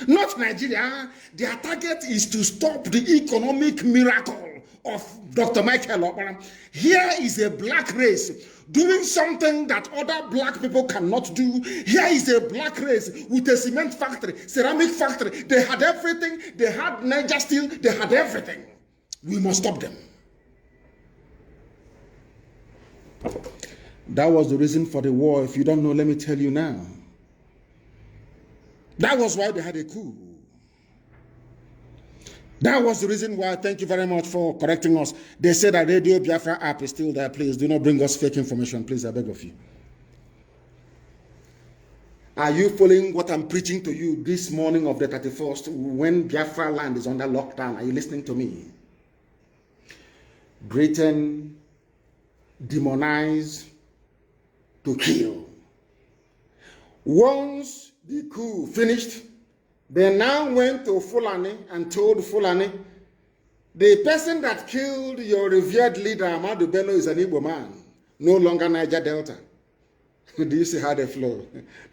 Not Nigeria. Their target is to stop the economic miracle of Dr. Michael Okpara. Here is a black race doing something that other black people cannot do. Here is a black race with a cement factory, ceramic factory. They had everything. They had Niger steel. They had everything. We must stop them. That was the reason for the war. If you don't know, let me tell you now. That was why they had a coup. That was the reason why. Thank you very much for correcting us. They said that Radio Biafra app is still there. Please do not bring us fake information. Please, I beg of you. Are you following what I'm preaching to you this morning of the 31st when Biafra land is under lockdown? Are you listening to me? Britain demonized to kill. Once the coup finished, they now went to Fulani and told Fulani, the person that killed your revered leader, Ahmadu Bello, is an Igbo man, no longer Niger Delta. Do you see how they flow?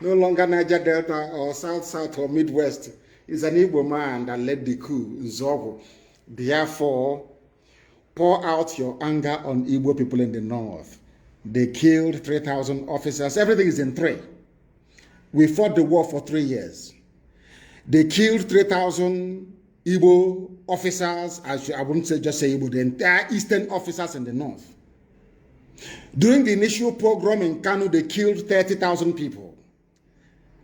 No longer Niger Delta or South or Midwest. Is an Igbo man that led the coup, Nzogu. Therefore, pour out your anger on Igbo people in the north. They killed 3,000 officers. Everything is in three. We fought the war for 3 years. They killed 3,000 Igbo officers. I wouldn't say just say Igbo, the entire eastern officers in the north. During the initial pogrom in Kanu, they killed 30,000 people.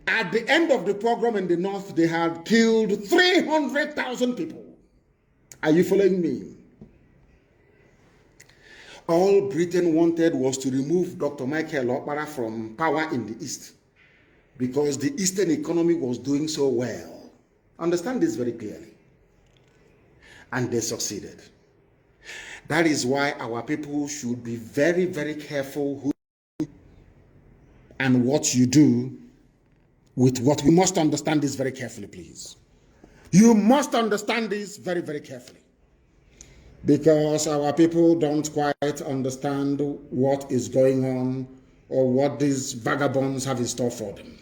At the end of the pogrom in the north, they had killed 300,000 people. Are you following me? All Britain wanted was to remove Dr. Michael Okpara from power in the east because the eastern economy was doing so well. Understand this very clearly. And they succeeded. That is why our people should be very, very careful who and what you do with what. We must understand this very carefully, please. You must understand this very, very carefully. Because our people don't quite understand what is going on or what these vagabonds have in store for them.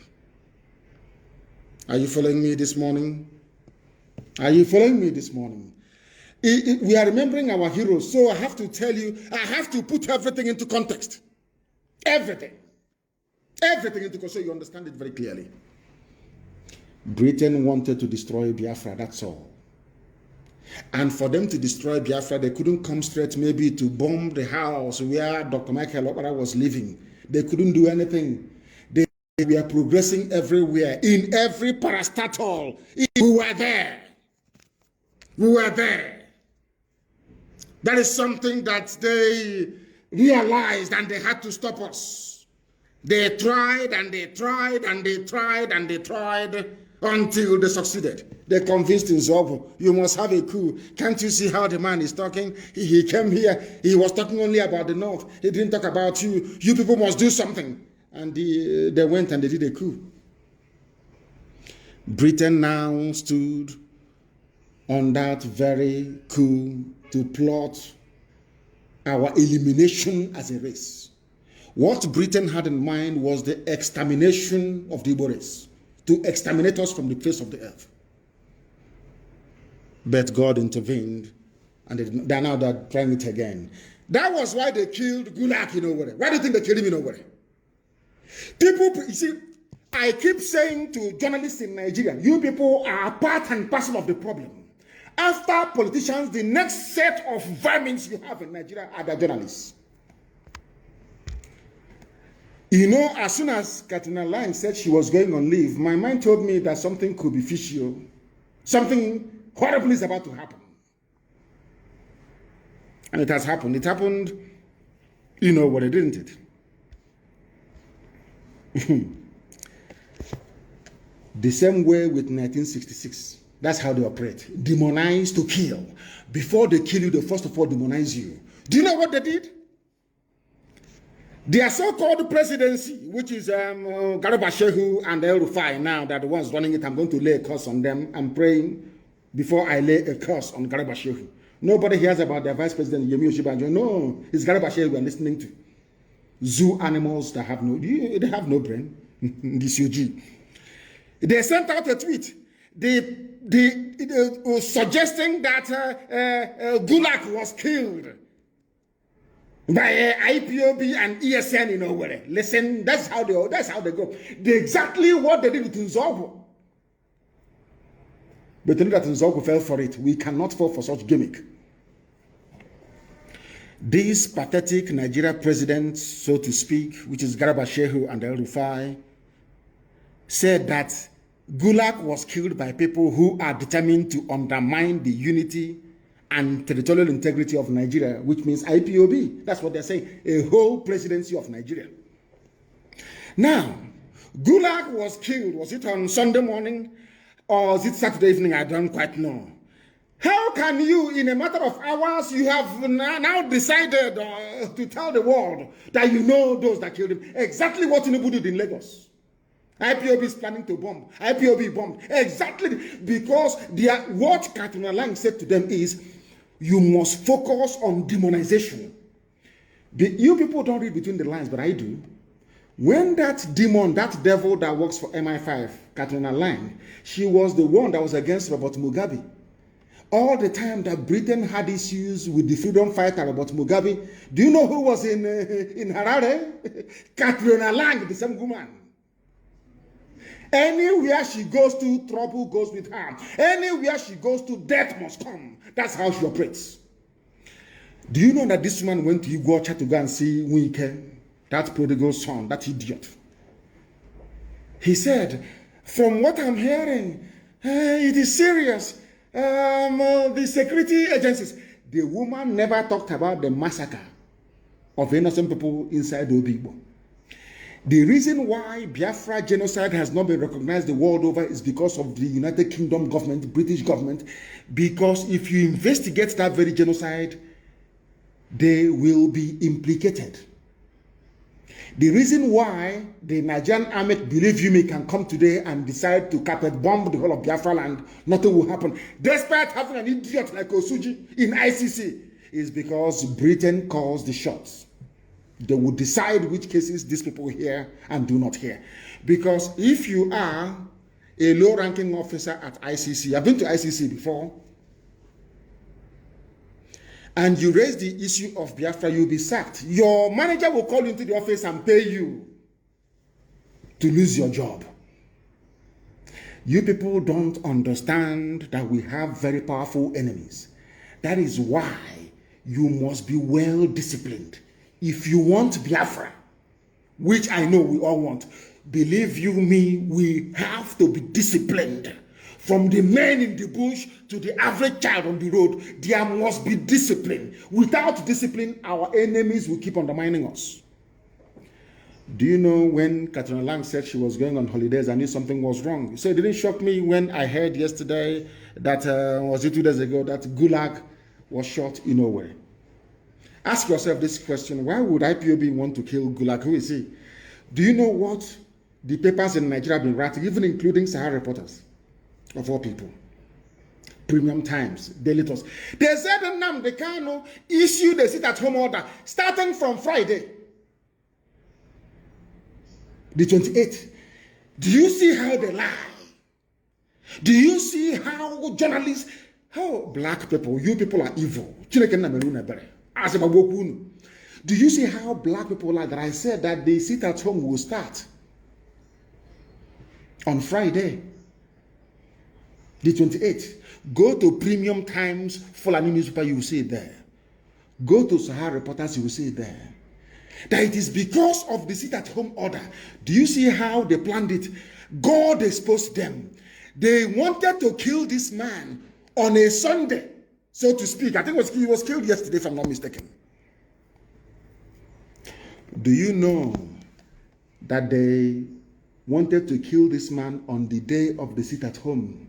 Are you following me this morning? Are you following me this morning? We are remembering our heroes, so I have to tell you, I have to put everything into context. Everything. Everything into context so you understand it very clearly. Britain wanted to destroy Biafra, that's all. And for them to destroy Biafra, they couldn't come straight maybe to bomb the house where Dr. Michael Okpara was living. They couldn't do anything. They were progressing everywhere, in every parastatal. We were there. We were there. That is something that they realized and they had to stop us. They tried and they tried and they tried and they tried until they succeeded. They convinced Nzogu, you must have a coup. Can't you see how the man is talking? He came here, he was talking only about the north. He didn't talk about you. You people must do something. And they went and they did a coup. Britain now stood on that very coup to plot our elimination as a race. What Britain had in mind was the extermination of the Igbo race, to exterminate us from the face of the earth. But God intervened, and they're now trying it again. That was why they killed Gulag in Owerri. Why do you think they killed him in Owerri? People, you see, I keep saying to journalists in Nigeria, you people are part and parcel of the problem. After politicians, the next set of vermin you have in Nigeria are the journalists. You know, as soon as Katrina Lang said she was going on leave, my mind told me that something could be fishy. Something horrible is about to happen. And it has happened. It happened, you know what, didn't it? The same way with 1966. That's how they operate. Demonize to kill. Before they kill you, they first of all demonize you. Do you know what they did? Their so-called presidency, which is Garba Shehu and El Rufai now, that the ones running it, I'm going to lay a curse on them. I'm praying before I lay a curse on Garba Shehu. Nobody hears about their vice president, Yemi Oshibanjo. No, it's Garba Shehu we're listening to. Zoo animals that have no brain. This UG. They sent out a tweet. Suggesting that Gulag was killed by IPOB and ESN in Owerri. Listen, that's how they go. Exactly what they did with Nzogu. But you know that Nzogu fell for it. We cannot fall for such gimmick. These pathetic Nigeria presidents, so to speak, which is Garba Shehu and El Rufai, said that Gulag was killed by people who are determined to undermine the unity and territorial integrity of Nigeria, which means IPOB. That's what they're saying, a whole presidency of Nigeria. Now, Gulag was killed. Was it on Sunday morning or was it Saturday evening? I don't quite know. How can you, in a matter of hours, you have now decided to tell the world that you know those that killed him? Exactly what Tinubu did in Lagos. IPOB is planning to bomb. IPOB bombed. Exactly because what Katrina Lang said to them is, you must focus on demonization. You people don't read between the lines, but I do. When that demon, that devil that works for MI5, Katrina Lang, she was the one that was against Robert Mugabe. All the time that Britain had issues with the freedom fighter Robert Mugabe, do you know who was in Harare? Katrina Lang, the same woman. Anywhere she goes to, trouble goes with her. Anywhere she goes to, death must come. That's how she operates. Do you know that this woman went to Iguacha to go and see Wike, that prodigal son, that idiot? He said, from what I'm hearing, it is serious. The security agencies. The woman never talked about the massacre of innocent people inside Obigbo. The reason why Biafra genocide has not been recognized the world over is because of the United Kingdom government, the British government, because if you investigate that very genocide, they will be implicated. The reason why the Nigerian army, believe you me, can come today and decide to carpet bomb the whole of Biafra land, nothing will happen, despite having an idiot like Osuji in ICC, is because Britain calls the shots. They will decide which cases these people hear and do not hear. Because if you are a low-ranking officer at ICC, I've been to ICC before, and you raise the issue of Biafra, you'll be sacked. Your manager will call you into the office and pay you to lose your job. You people don't understand that we have very powerful enemies. That is why you must be well disciplined. If you want Biafra, which I know we all want, believe you me, we have to be disciplined. From the men in the bush to the average child on the road, there must be discipline. Without discipline, our enemies will keep undermining us. Do you know when Katrina Lang said she was going on holidays, I knew something was wrong? So it didn't shock me when I heard yesterday that, was it 2 days ago, that Gulag was shot in Owerri. Ask yourself this question, why would IPOB want to kill Gulag? Who is he? Do you know what the papers in Nigeria have been writing, even including Sahara reporters, of all people? Premium Times, Daily Trust. They said Nnamdi Kanu issued a sit-at-home order starting from Friday, the 28th. Do you see how they lie? Do you see how journalists, how black people, you people are evil? As a Babokunu. Do you see how black people are that I said that the sit at home will start on Friday, the 28th? Go to Premium Times, Fulani newspaper, you will see it there. Go to Sahara Reporters, you will see it there. That it is because of the sit at home order. Do you see how they planned it? God exposed them. They wanted to kill this man on a Sunday, so to speak. I think he was killed yesterday, if I'm not mistaken. Do you know that they wanted to kill this man on the day of the sit at home?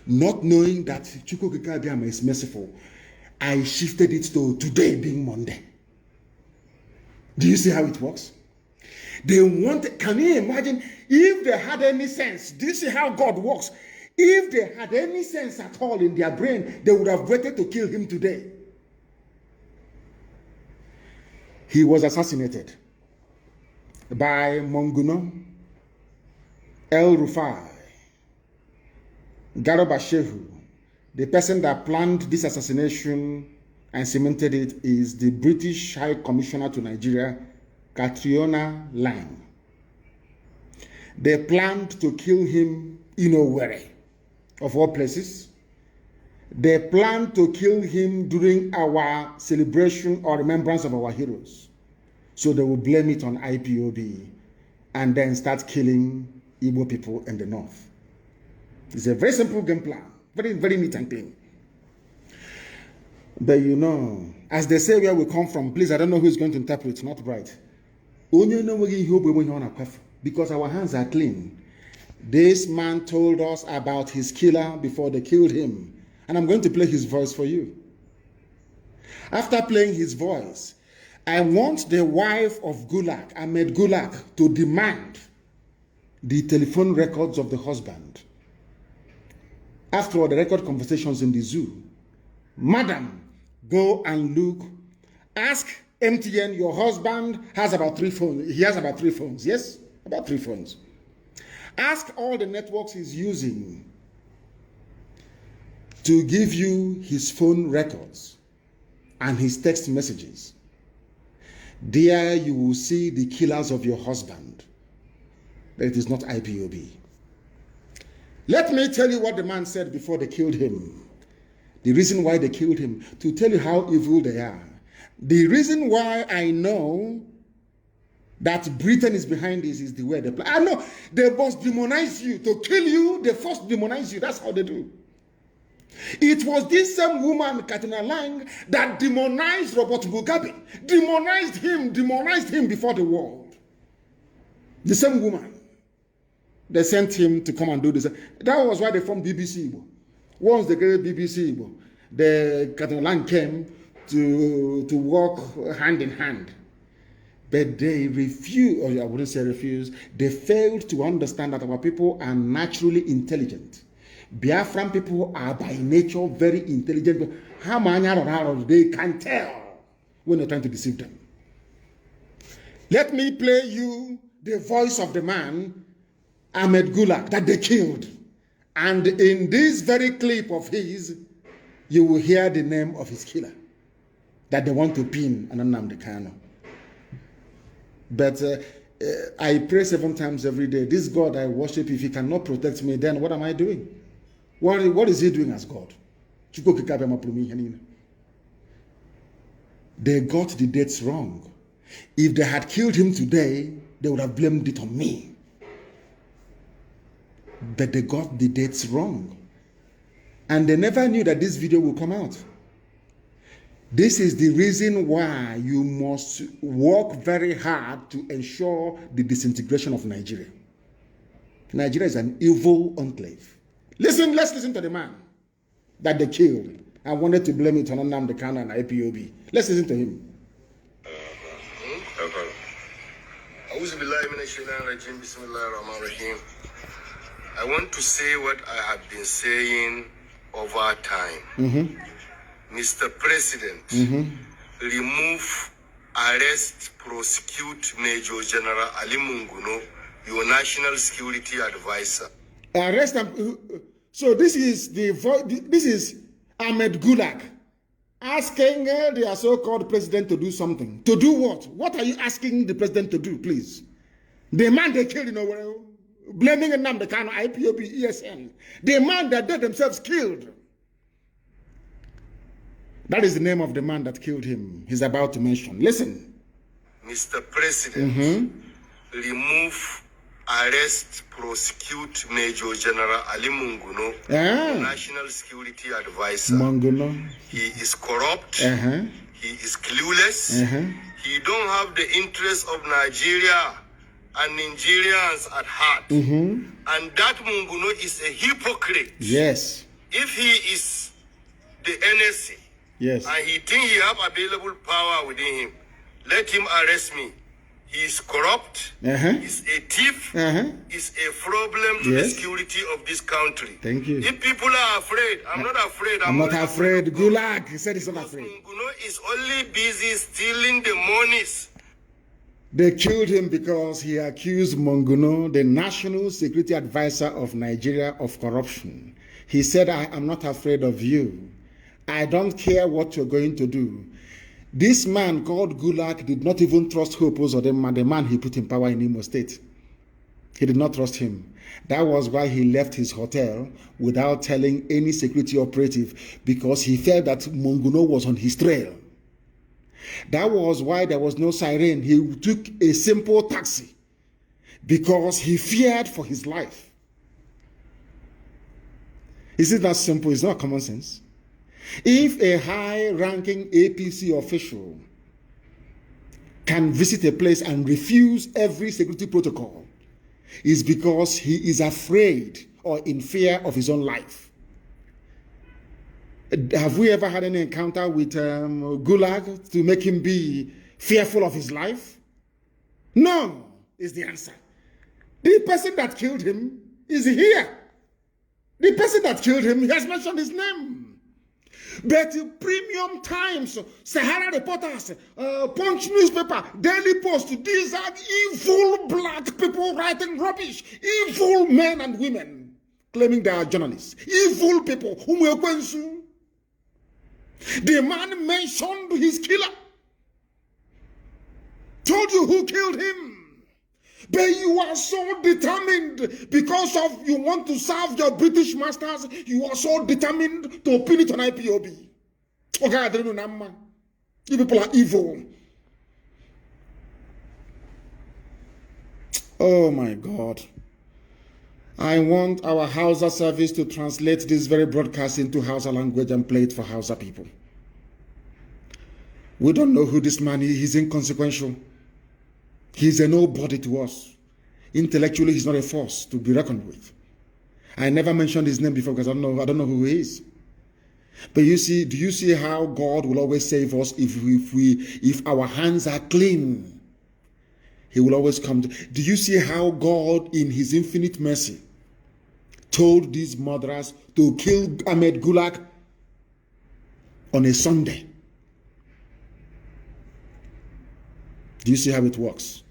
Not knowing that Chukwuka Abiyama is merciful, I shifted it to today being Monday. Do you see how it works? They wanted, can you imagine if they had any sense? Do you see how God works? If they had any sense at all in their brain, they would have waited to kill him today. He was assassinated by Monguno, El Rufai, Garba Shehu. The person that planned this assassination and cemented it is the British High Commissioner to Nigeria, Catriona Lang. They planned to kill him in Owerri, of all places. They planned to kill him during our celebration or remembrance of our heroes. So they will blame it on IPOB and then start killing Igbo people in the north. It's a very simple game plan. Very, very neat and clean. But you know, as they say where we come from, please, I don't know who's going to interpret, not right. Because our hands are clean. This man told us about his killer before they killed him. And I'm going to play his voice for you. After playing his voice, I want the wife of Gulak, Ahmed Gulak, to demand the telephone records of the husband. After all, the record conversations in the zoo. Madam, go and look. Ask MTN, your husband has about 3 phones. He has about 3 phones. Yes? About 3 phones. Ask all the networks he's using to give you his phone records and his text messages. There you will see the killers of your husband. But it is not IPOB. Let me tell you what the man said before they killed him. The reason why they killed him, to tell you how evil they are. The reason why I know that Britain is behind this is the way they play. I know they must demonize you. To kill you, they first demonize you. That's how they do. It was this same woman, Katina Lang, that demonized Robert Mugabe. Demonized him before the world. The same woman. They sent him to come and do this. That was why they formed BBC Igbo. Once they created BBC Igbo, the Katina Lang came to work hand in hand. But they refused, or I wouldn't say refused, they failed to understand that our people are naturally intelligent. Biafran people are by nature very intelligent. They can tell when they're trying to deceive them. Let me play you the voice of the man, Ahmed Gulak, that they killed. And in this very clip of his, you will hear the name of his killer that they want to pin on Nnamdi Kanu. But I pray 7 times every day. This God I worship, if he cannot protect me, then what am I doing? What is he doing as God? They got the dates wrong. If they had killed him today, they would have blamed it on me. But they got the dates wrong. And they never knew that this video will come out. This is the reason why you must work very hard to ensure the disintegration of Nigeria. Nigeria is an evil enclave. Let's listen to the man that they killed and wanted to blame it on Nnamdi Kanu and IPOB. Let's listen to him. I want to say what I have been saying over time. Mr. President, remove, arrest, prosecute Major General Ali Munguno, your national security advisor. Arrest him. So this is Ahmed Gulak. asking their so-called president to do something. To do what? What are you asking the president to do, please? The man they killed in Owerri, blaming Nnamdi Kanu, IPOB, ESN. The man that they themselves killed. That is the name of the man that killed him. He's about to mention. Listen. Mr. President, remove, arrest, prosecute Major General Ali Munguno, National Security Advisor. Munguno. He is corrupt. He is clueless. He don't have the interests of Nigeria and Nigerians at heart. And that Munguno is a hypocrite. Yes. If he is the NSC, yes, and he think he have available power within him, let him arrest me. He is corrupt. He's a thief. He's a problem to the security of this country. Thank you. If people are afraid, I'm not afraid. I'm not afraid. Gulag. He said he's not afraid. Munguno is only busy stealing the monies. They killed him because he accused Munguno, the National Security Advisor of Nigeria, of corruption. He said, I am not afraid of you. I don't care what you're going to do. This man called Gulag did not even trust Hope, or the man he put in power in Imo State. He did not trust him. That was why he left his hotel without telling any security operative, because he felt that Munguno was on his trail. That was why there was no siren. He took a simple taxi because he feared for his life. Is it that simple? It's not common sense. If a high-ranking APC official can visit a place and refuse every security protocol, it's because he is afraid or in fear of his own life. Have we ever had any encounter with Gulag to make him be fearful of his life? No, is the answer. The person that killed him is here. The person that killed him, he has mentioned his name. But Premium Times, Sahara Reporters, Punch newspaper, Daily Post, these are evil black people writing rubbish. Evil men and women claiming they are journalists. Evil people. The man mentioned his killer. Told you who killed him. But you are so determined because of you want to serve your British masters. You are so determined to pin it on IPOB. Okay, I don't know, man. You people are evil. Oh my God. I want our Hausa service to translate this very broadcast into Hausa language and play it for Hausa people. We don't know who this man is. He's inconsequential. He's a nobody to us. Intellectually, he's not a force to be reckoned with. I never mentioned his name before because I don't know who he is. But you see, do you see how God will always save us if our hands are clean? He will always come to. Do you see how God, in his infinite mercy, told these murderers to kill Ahmed Gulag on a Sunday? Do you see how it works?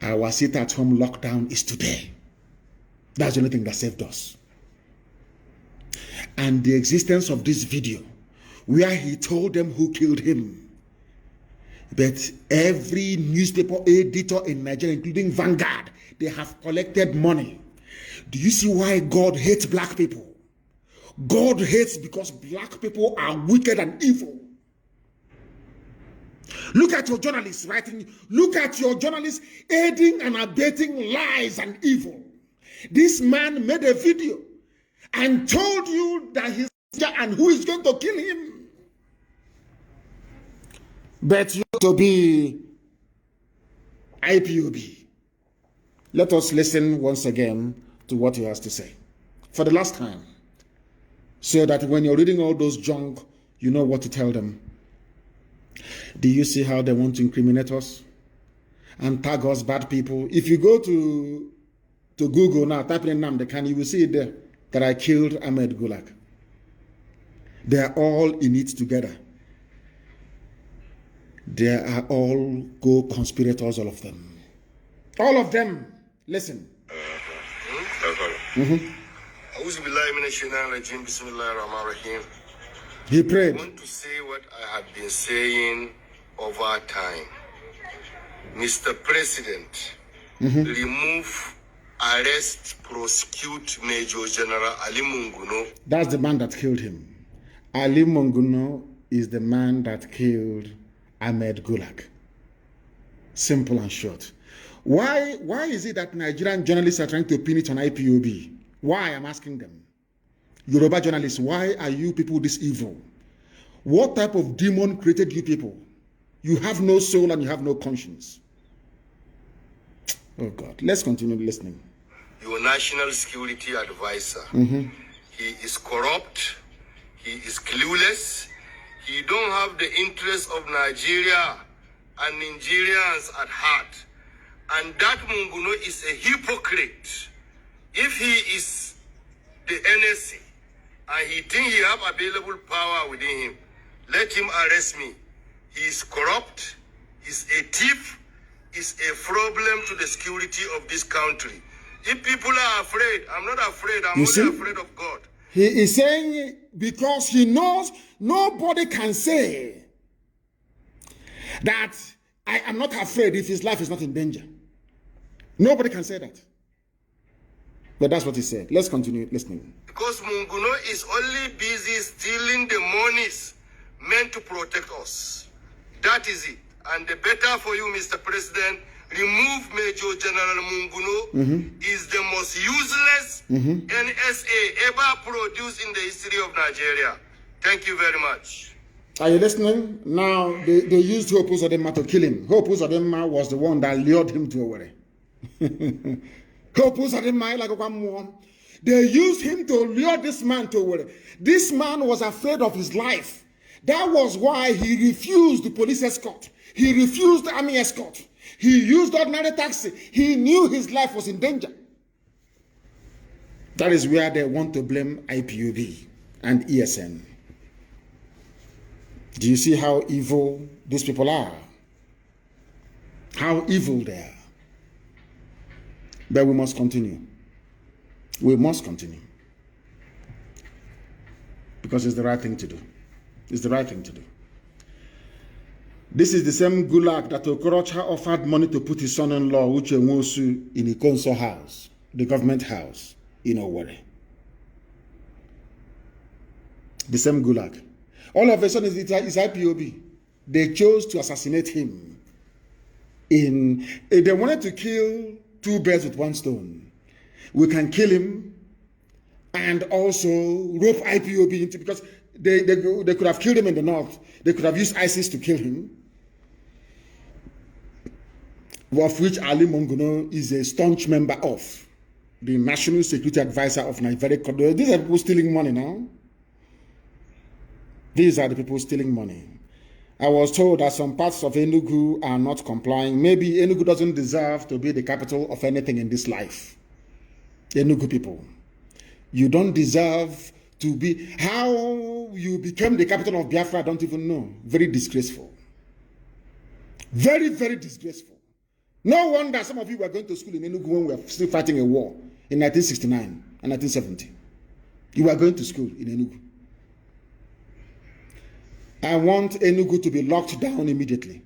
Our sit-at-home lockdown is today. That's the only thing that saved us. And the existence of this video, where he told them who killed him. But every newspaper editor in Nigeria, including Vanguard, they have collected money. Do you see why God hates black people? God hates because black people are wicked and evil. Look at your journalists writing. Look at your journalists aiding and abetting lies and evil. This man made a video and told you that he's and who is going to kill him. But you to be IPOB. Let us listen once again to what he has to say for the last time, so that when you're reading all those junk, you know what to tell them. Do you see how they want to incriminate us and tag us bad people? If you go to Google now, type in Nnamdi, you will see it there that I killed Ahmed Gulag. They are all in it together. They are all co-conspirators, all of them. All of them. Listen. He prayed. I want to say what I have been saying over time. Mr. President, remove, arrest, prosecute Major General Ali Munguno. That's the man that killed him. Ali Munguno is the man that killed Ahmed Gulag. Simple and short. Why is it that Nigerian journalists are trying to pin it on IPOB? Why? I'm asking them. Yoruba journalists, why are you people this evil? What type of demon created you people? You have no soul and you have no conscience. Oh God, let's continue listening. Your national security advisor, he is corrupt, he is clueless, he don't have the interests of Nigeria and Nigerians at heart. And that Munguno is a hypocrite. If he is the NSC and he thinks he have available power within him, let him arrest me. He is corrupt, he's a thief, is a problem to the security of this country. If people are afraid, I'm not afraid, I'm only afraid of God. He is saying because he knows nobody can say that I am not afraid if his life is not in danger. Nobody can say that. But that's what he said. Let's continue listening. Because Munguno is only busy stealing the monies meant to protect us. That is it. And the better for you, Mr. President, remove Major General Munguno. Is the most useless NSA ever produced in the history of Nigeria. Thank you very much. Are you listening? Now, they used Hope Uzodinma to kill him. Hope Uzodinma was the one that lured him to Owerri. Hope Uzodinma, like one more. They used him to lure this man to Owerri. This man was afraid of his life. That was why he refused the police escort. He refused the army escort. He used ordinary taxi. He knew his life was in danger. That is where they want to blame IPOB and ESN. Do you see how evil these people are? How evil they are. But we must continue. We must continue. Because it's the right thing to do. It's the right thing to do. This is the same Gulag that Okorocha offered money to put his son-in-law, Uche Nwosu, in Ikonso house, the government house in Owerri. The same Gulag. All of a sudden, it's IPOB. They chose to assassinate him. They wanted to kill two birds with one stone. We can kill him and also rope IPOB into, because they could have killed him in the north. They could have used ISIS to kill him, of which Ali Munguno is a staunch member of, the National Security Advisor of Nigeria. These are people stealing money now. These are the people stealing money. I was told that some parts of Enugu are not complying. Maybe Enugu doesn't deserve to be the capital of anything in this life. Enugu people, you don't deserve to be. How you became the capital of Biafra, I don't even know. Very disgraceful. Very, very disgraceful. No wonder some of you were going to school in Enugu when we were still fighting a war in 1969 and 1970. You were going to school in Enugu. I want Enugu to be locked down immediately.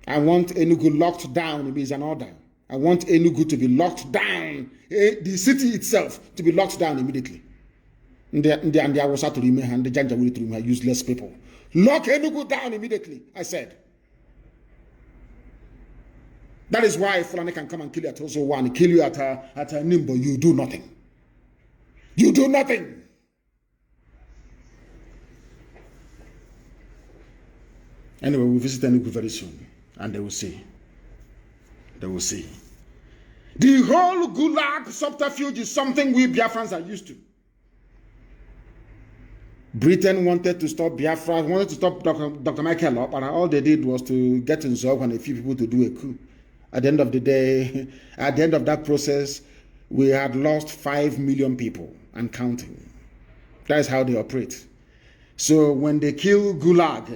I want Enugu locked down. It is an order. I want Enugu to be locked down. The city itself to be locked down immediately. And the Awasa to remain and the Janjaweed to remain useless people. Lock Enugu down immediately, I said. That is why Fulani can come and kill you at also one, kill you at Nimbo. You do nothing. You do nothing. Anyway, we'll visit Enugu very soon, and they will see. They will see. The whole Gulag subterfuge is something we Biafrans are used to. Britain wanted to stop Biafra, wanted to stop Dr. Michael up, and all they did was to get in Zog and a few people to do a coup. At the end of the day, at the end of that process, we had lost 5 million people and counting. That is how they operate. So when they kill Gulag,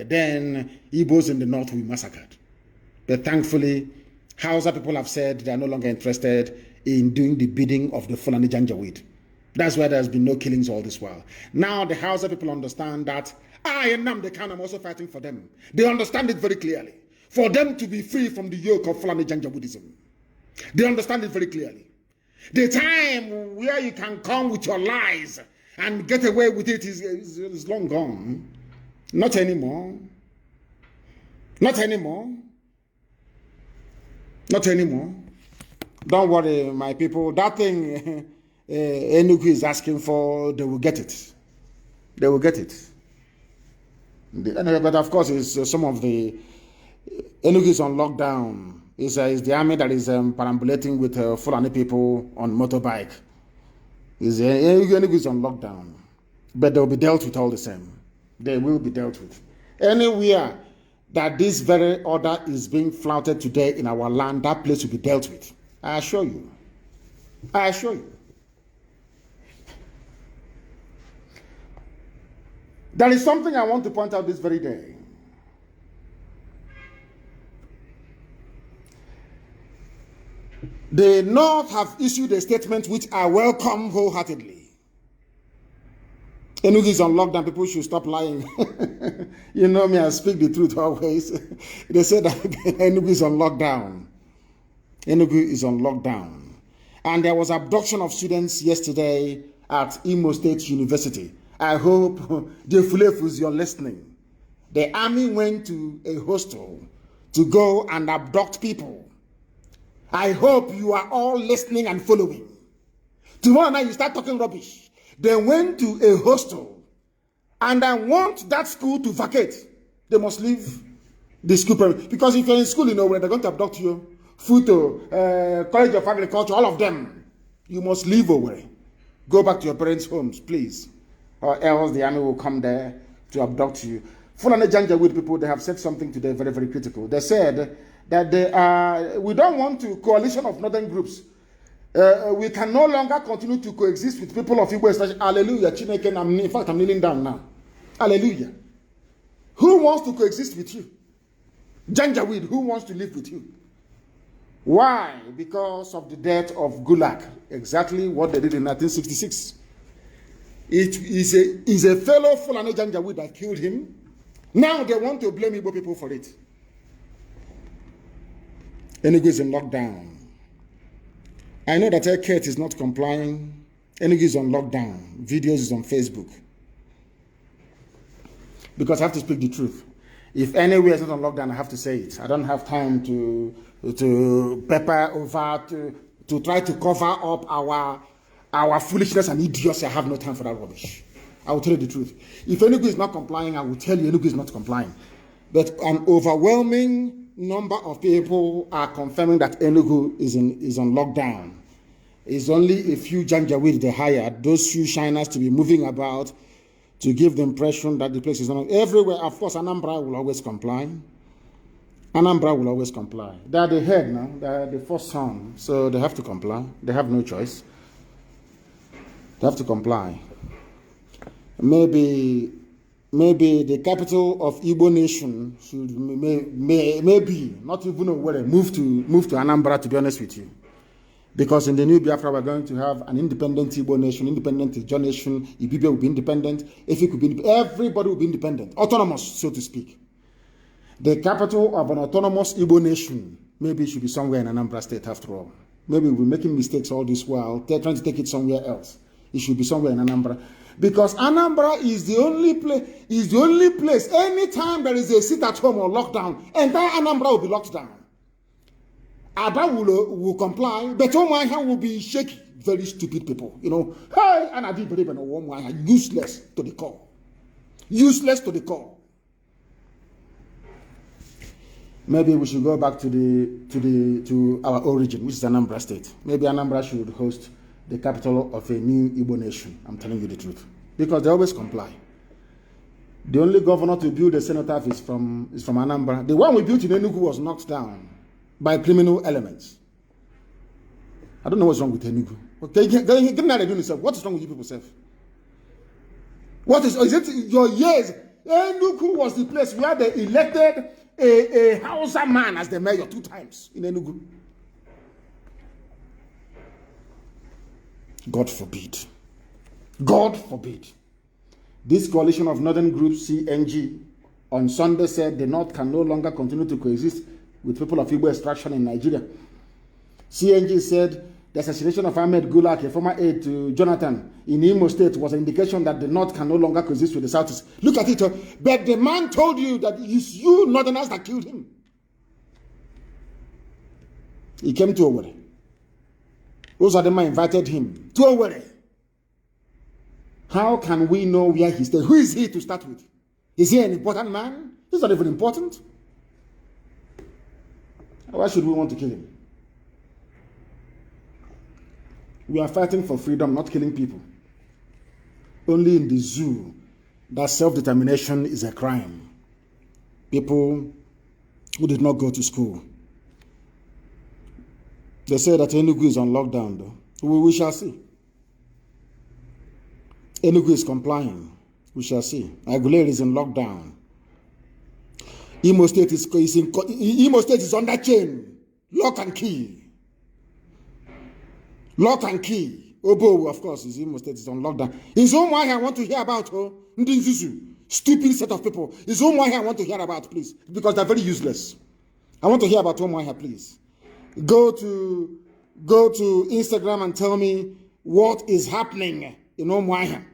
then Igbos in the north will be massacred. But thankfully, Hausa people have said they are no longer interested in doing the bidding of the Fulani Janjaweed. That's why there's been no killings all this while. Now the Hausa people understand that I and Nnamdi Kanu, I'm also fighting for them. They understand it very clearly. For them to be free from the yoke of Fulani Janjaweedism. They understand it very clearly. The time where you can come with your lies and get away with it is long gone. Not anymore. Not anymore. Not anymore. Don't worry, my people. That thing Enugu is asking for, they will get it. They will get it. But of course, it's some of the Enugu is on lockdown. It's the army that is perambulating with Fulani people on motorbike. Enugu is on lockdown. But they will be dealt with all the same. They will be dealt with. Anywhere that this very order is being flouted today in our land, that place will be dealt with. I assure you. I assure you. There is something I want to point out this very day. The North have issued a statement which I welcome wholeheartedly. Enugu is on lockdown. People should stop lying. You know me, I speak the truth always. They said that Enugu is on lockdown. Enugu is on lockdown. And there was abduction of students yesterday at Imo State University. I hope the Fulefus, you're listening. The army went to a hostel to go and abduct people. I hope you are all listening and following. Tomorrow night you start talking rubbish. They went to a hostel and I want that school to vacate. They must leave the school perimeter. Because if you're in school, you know, when they're going to abduct you, Futo, College of Agriculture, all of them, you must leave away. Go back to your parents' homes, please. Or else the army will come there to abduct you. Fulani Janjaweed people, they have said something today very, very critical. They said that we don't want to coalition of northern groups. We can no longer continue to coexist with people of Igbo State. Hallelujah. Chineke, in fact, I'm kneeling down now. Hallelujah. Who wants to coexist with you? Janjaweed, who wants to live with you? Why? Because of the death of Gulag. Exactly what they did in 1966. It is a fellow Fulani Janjaweed that killed him. Now they want to blame Igbo people for it. Enugu is in lockdown. I know that Eket is not complying. Enugu is on lockdown. Videos is on Facebook. Because I have to speak the truth. If anywhere is not on lockdown, I have to say it. I don't have time to pepper over, to try to cover up our foolishness and idiocy. I have no time for that rubbish. I will tell you the truth. If Enugu is not complying, I will tell you Enugu is not complying. But an overwhelming number of people are confirming that Enugu is on lockdown. It's only a few Janjaweed they hired, those few shiners to be moving about to give the impression that the place is not everywhere. Of course, Anambra will always comply. Anambra will always comply. They are the head now. They are the first son, so they have to comply. They have no choice. They have to comply. Maybe the capital of Igbo nation should maybe not even know where move to Anambra, to be honest with you. Because in the new Biafra, we're going to have an independent Igbo nation, independent Ijaw nation. Ibibia will be independent. Efik will be everybody will be independent, autonomous, so to speak. The capital of an autonomous Igbo nation maybe should be somewhere in Anambra State after all. Maybe we're making mistakes all this while. They're trying to take it somewhere else. It should be somewhere in Anambra. Because Anambra is the only place, anytime there is a sit at home or lockdown, entire Anambra will be locked down. Aba will comply, but Omaya will be shaky. Very stupid people, you know. Hey, and I did believe in a woman, useless to the core. Useless to the core. Maybe we should go back to our origin, which is Anambra State. Maybe Anambra should host the capital of a new Igbo nation. I'm telling you the truth. Because they always comply. The only governor to build a cenotaph is from Anambra. The one we built in Enugu was knocked down by criminal elements. I don't know what's wrong with Enugu. Okay, get mad at yourself. What is wrong with you people, self? What is it your years? Enugu was the place where they elected a Hausa man as the mayor 2 times in Enugu. God forbid. God forbid. This coalition of northern groups, CNG, on Sunday said the North can no longer continue to coexist with people of Igbo extraction in Nigeria. CNG said the assassination of Ahmed Gulak, a former aide to Jonathan in Imo State, was an indication that the North can no longer coexist with the Southeast. Look at it. But the man told you that it's you Northerners that killed him. He came to Owerri. Uzodinma invited him to Owerri. How can we know where he stayed? Who is he to start with? Is he an important man? He's not even important. Why should we want to kill him? We are fighting for freedom, not killing people. Only in the zoo that self-determination is a crime. People who did not go to school. They say that Enugu is on lockdown, though. We shall see. Enugu is complying. We shall see. Aguilera is in lockdown. Imo State is under chain. Lock and key. Lock and key. Obo, of course, is Imo State is on lockdown. His own wife I want to hear about. Stupid set of people. His own wife I want to hear about, please. Because they're very useless. I want to hear about Omoaha, please. Go to Instagram and tell me what is happening in Omoaha.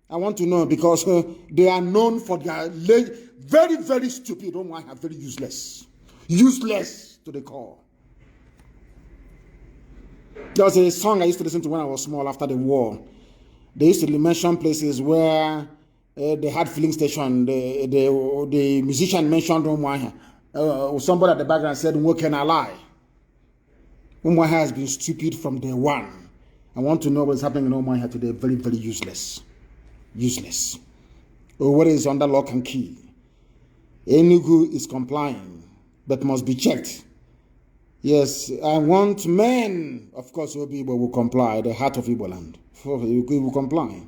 I want to know because they are known for their very, very stupid. Omoaha, very useless. Useless to the core. There was a song I used to listen to when I was small after the war. They used to mention places where they had filling station. The musician mentioned Omoaha. Somebody at the background said, "What can I lie?" Omoaha has been stupid from day one. I want to know what is happening in Omoaha today. Very, very useless. Useless. What is under lock and key? Enugu is complying, but must be checked. Yes, I want men. Of course, Igbo will comply. The heart of Igbo land. We will comply.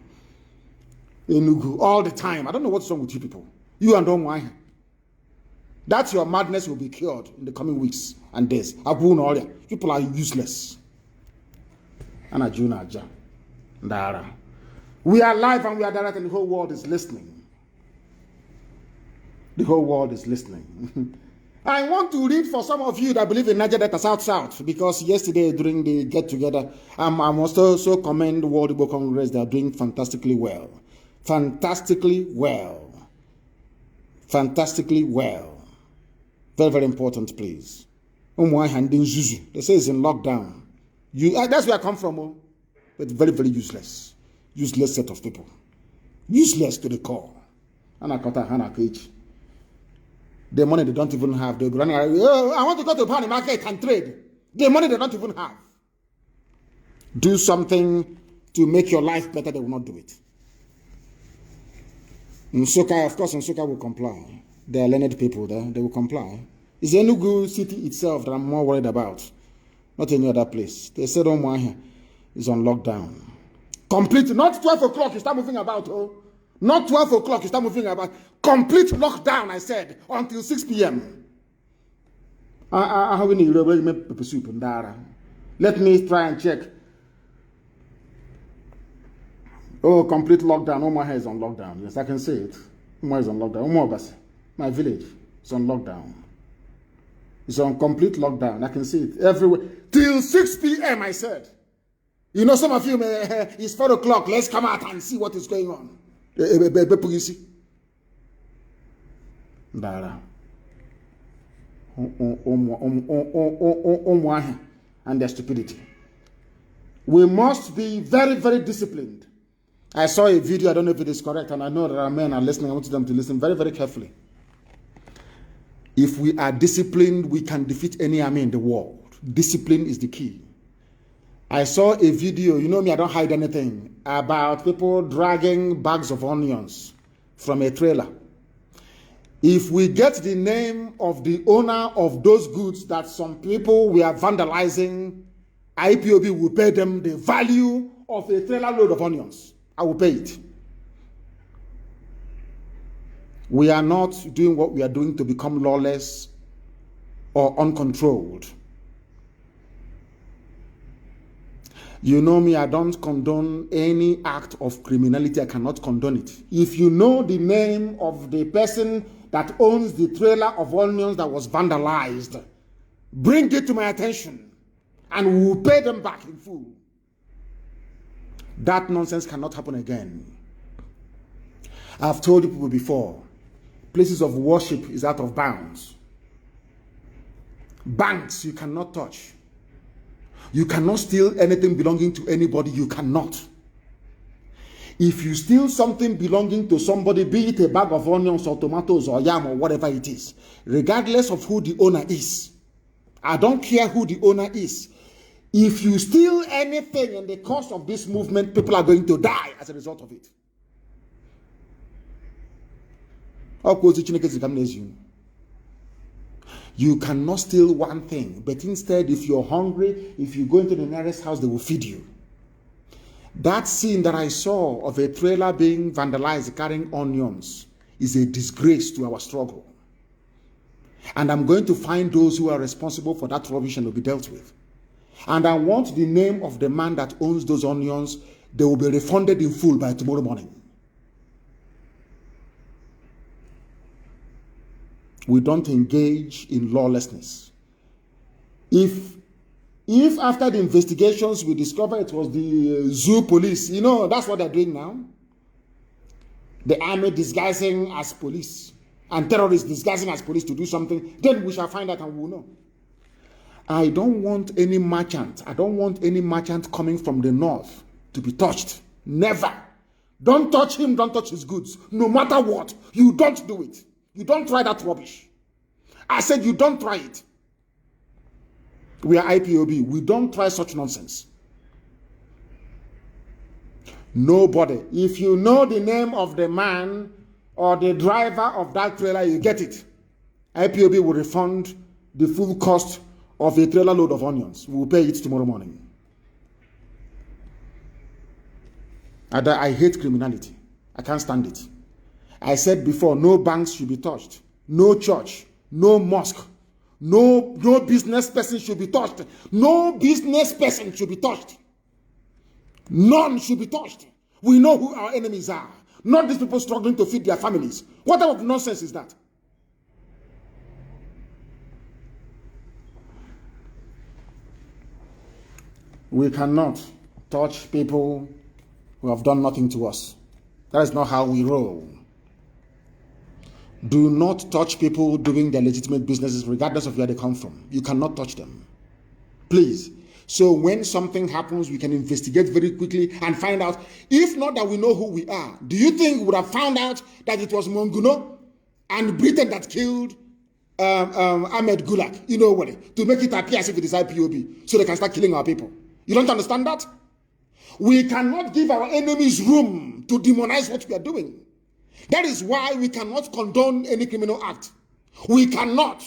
Enugu all the time. I don't know what's wrong with you people. You and Omoaha. That's your madness will be cured in the coming weeks and days. People are useless. We are live and we are direct and the whole world is listening. The whole world is listening. I want to read for some of you that believe in Niger Delta South, because yesterday during the get-together, I'm also commend the World Igbo Congress. They are doing fantastically well. Fantastically well. Fantastically well. Very, very important, please. They say it's in lockdown. That's where I come from, but very, very useless. Useless set of people. Useless to the core. The money they don't even have. They're running around, I want to go to the market and trade. The money they don't even have. Do something to make your life better, they will not do it. Nsukka, of course, Nsukka will comply. They are learned people there. They will comply. It's Enugu city itself that I'm more worried about. Not any other place. They said Omoaha is on lockdown. Complete, not 12 o'clock, you start moving about. Not 12 o'clock, you start moving about. Complete lockdown, I said, until 6 p.m. Let me try and check. Oh, complete lockdown. Omoaha is on lockdown. Yes, I can say it. Omoaha is on lockdown. Omoaha, my village, is on lockdown. It's on complete lockdown. I can see it everywhere. Till 6 p.m., I said. You know, some of you, it's 4 o'clock. Let's come out and see what is going on. And their stupidity. We must be very, very disciplined. I saw a video, I don't know if it is correct, and I know that our men are listening. I want them to listen very, very carefully. If we are disciplined, we can defeat any army in the world. Discipline is the key. I saw a video, you know me, I don't hide anything, about people dragging bags of onions from a trailer. If we get the name of the owner of those goods that some people we are vandalizing, IPOB will pay them the value of a trailer load of onions. I will pay it. We are not doing what we are doing to become lawless or uncontrolled. You know me, I don't condone any act of criminality. I cannot condone it. If you know the name of the person that owns the trailer of onions that was vandalized, bring it to my attention and we will pay them back in full. That nonsense cannot happen again. I've told you people before, places of worship is out of bounds. Banks you cannot touch. You cannot steal anything belonging to anybody. You cannot. If you steal something belonging to somebody, be it a bag of onions or tomatoes or yam or whatever it is, regardless of who the owner is, I don't care who the owner is. If you steal anything in the course of this movement, people are going to die as a result of it. You cannot steal one thing, but instead, if you're hungry, if you go into the nearest house, they will feed you. That scene that I saw of a trailer being vandalized carrying onions is a disgrace to our struggle. And I'm going to find those who are responsible for that rubbish and will be dealt with. And I want the name of the man that owns those onions. They will be refunded in full by tomorrow morning. We don't engage in lawlessness. If after the investigations we discover it was the zoo police, you know, that's what they're doing now. The army disguising as police and terrorists disguising as police to do something, then we shall find out and we will know. I don't want any merchant. I don't want any merchant coming from the north to be touched. Never. Don't touch him, don't touch his goods. No matter what, you don't do it. You don't try that rubbish. I said you don't try it. We are IPOB. We don't try such nonsense. Nobody. If you know the name of the man or the driver of that trailer, you get it. IPOB will refund the full cost of a trailer load of onions. We will pay it tomorrow morning. I hate criminality. I can't stand it. I said before, no banks should be touched. No church. No mosque. No business person should be touched. No business person should be touched. None should be touched. We know who our enemies are. Not these people struggling to feed their families. What type of nonsense is that? We cannot touch people who have done nothing to us. That is not how we roll. Do not touch people doing their legitimate businesses, regardless of where they come from. You cannot touch them. Please. So when something happens, we can investigate very quickly and find out. If not that we know who we are, do you think we would have found out that it was Monguno and Britain that killed Ahmed Gulag, you know what, to make it appear as if it is IPOB, so they can start killing our people? You don't understand that? We cannot give our enemies room to demonize what we are doing. That is why we cannot condone any criminal act. We cannot.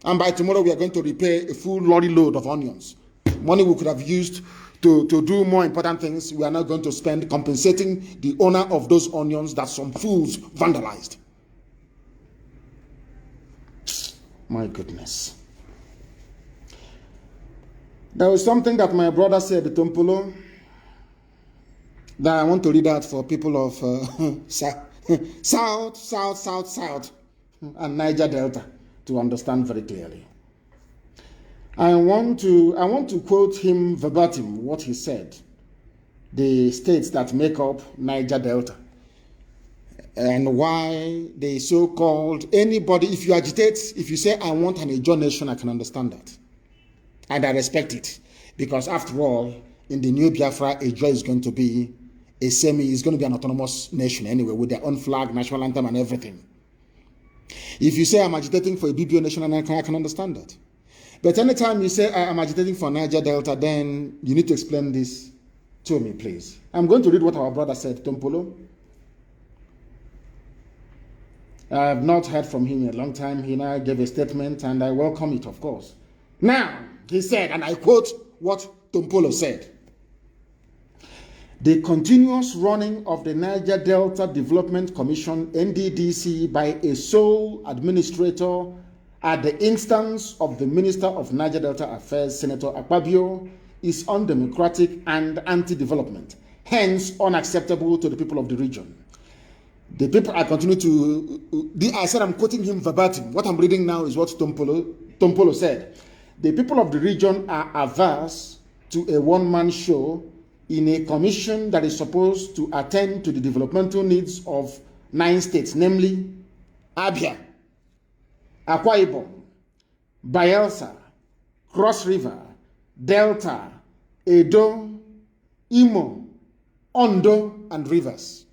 And by tomorrow, we are going to repay a full lorry load of onions. Money we could have used to do more important things, we are now going to spend compensating the owner of those onions that some fools vandalized. My goodness. There was something that my brother said, Tompolo, that I want to read out for people of South, and Niger Delta to understand very clearly. I want to quote him verbatim what he said. The states that make up Niger Delta and why they so-called anybody. If you agitate, if you say I want an Ijaw nation, I can understand that, and I respect it, because after all, in the new Biafra, Ijaw is going to be it's going to be an autonomous nation anyway, with their own flag, national anthem, and everything. If you say I'm agitating for a BBO nation, and I can understand that. But anytime you say I'm agitating for Niger Delta, then you need to explain this to me, please. I'm going to read what our brother said, Tompolo. I have not heard from him in a long time. He now gave a statement, and I welcome it, of course. Now, he said, and I quote what Tompolo said: the continuous running of the Niger Delta Development Commission, NDDC, by a sole administrator at the instance of the Minister of Niger Delta Affairs, Senator Akpabio, is undemocratic and anti-development, hence unacceptable to the people of the region. The people, I continue to, I said I'm quoting him verbatim. What I'm reading now is what Tompolo said. The people of the region are averse to a one-man show in a commission that is supposed to attend to the developmental needs of 9 states, namely Abia, Akwa Ibom, Bayelsa, Cross River, Delta, Edo, Imo, Ondo, and Rivers.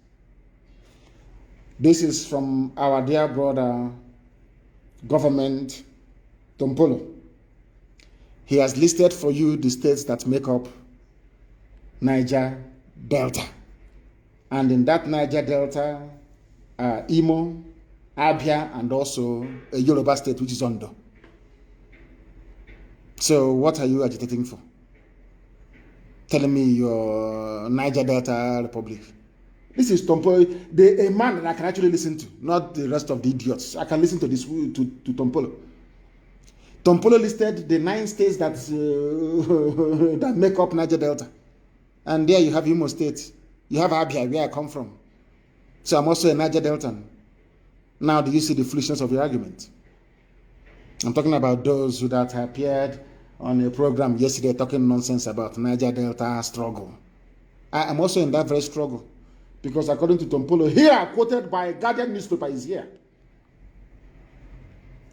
This is from our dear brother, Government Tompolo. He has listed for you the states that make up Niger Delta. And in that Niger Delta, Imo, Abia, and also a Yoruba state, which is Ondo. So what are you agitating for? Telling me your Niger Delta Republic. This is Tompolo, a man that I can actually listen to, not the rest of the idiots. I can listen to this to Tompolo. Tompolo listed the 9 states that that make up Niger Delta. And there you have Imo State. You have Abia, where I come from. So I'm also a Niger Deltan. Now do you see the foolishness of your argument? I'm talking about those who that appeared on a program yesterday talking nonsense about Niger Delta struggle. I am also in that very struggle. Because according to Tompolo, here, quoted by Guardian newspaper, is here.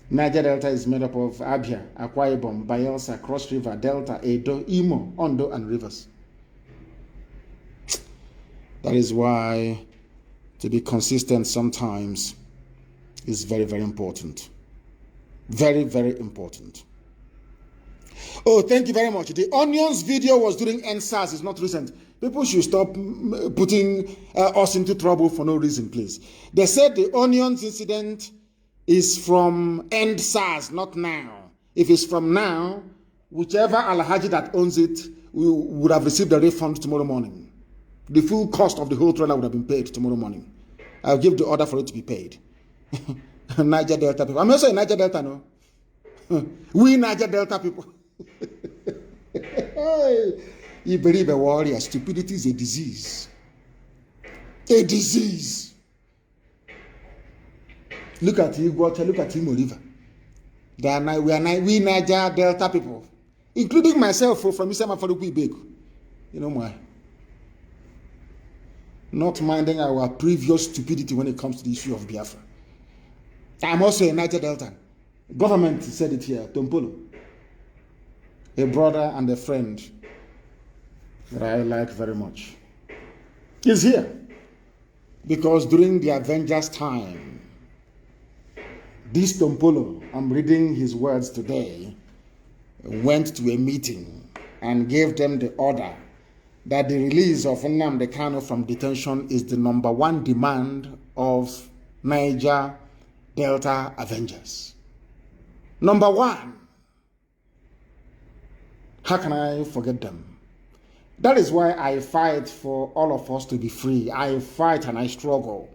Niger Delta is made up of Abia, Akwa Ibom, Bayelsa, Cross River, Delta, Edo, Imo, Ondo, and Rivers. That is why to be consistent sometimes is very, very important. Very, very important. Oh, thank you very much. The Onions video was during NSAS. It's not recent. People should stop putting us into trouble for no reason, please. They said the Onions incident is from end SARS, not now. If it's from now, whichever Alhaji that owns it would have received a refund tomorrow morning. The full cost of the whole trailer would have been paid tomorrow morning. I'll give the order for it to be paid. Niger Delta people. I'm also a Niger Delta, no? We Niger Delta people. You believe a warrior. Stupidity is a disease. A disease. Look at Iguacha, look at Imo River. We Niger Delta people, including myself from Isama Faruku Ibeku. You know why? Not minding our previous stupidity when it comes to the issue of Biafra. I'm also a Niger Delta. Government said it here, Tompolo. A brother and a friend that I like very much. He's here. Because during the Avengers time, this Tompolo, I'm reading his words today, went to a meeting and gave them the order that the release of Nnamdi Kanu from detention is the #1 demand of Niger Delta Avengers. #1. How can I forget them? That is why I fight for all of us to be free. I fight and I struggle.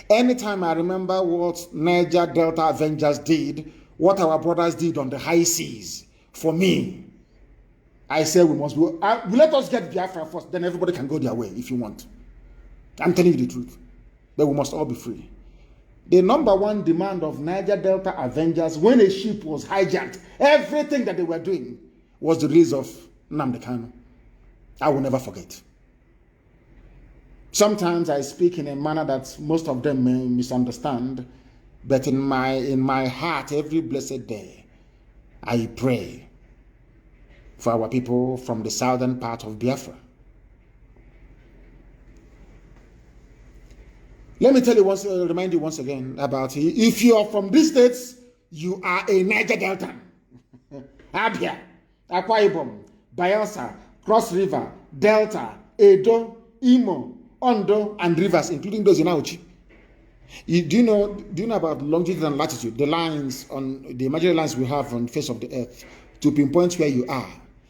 Anytime I remember what Niger Delta Avengers did, what our brothers did on the high seas, for me, I say we must be, let us get Biafra first, then everybody can go their way if you want. I'm telling you the truth. But we must all be free. The #1 demand of Niger Delta Avengers, when a ship was hijacked, everything that they were doing was the release of Nnamdi Kanu. I will never forget. Sometimes I speak in a manner that most of them may misunderstand, but in my heart, every blessed day, I pray for our people from the southern part of Biafra. Let me tell you once, remind you once again about, if you are from these states, you are a Niger Delta. Abia, Akwa Ibom, Bayelsa, Cross River, Delta, Edo, Imo, Ondo, and Rivers, including those in Auchi. Do you know about longitude and latitude, the lines on the imaginary lines we have on the face of the earth to pinpoint where you are?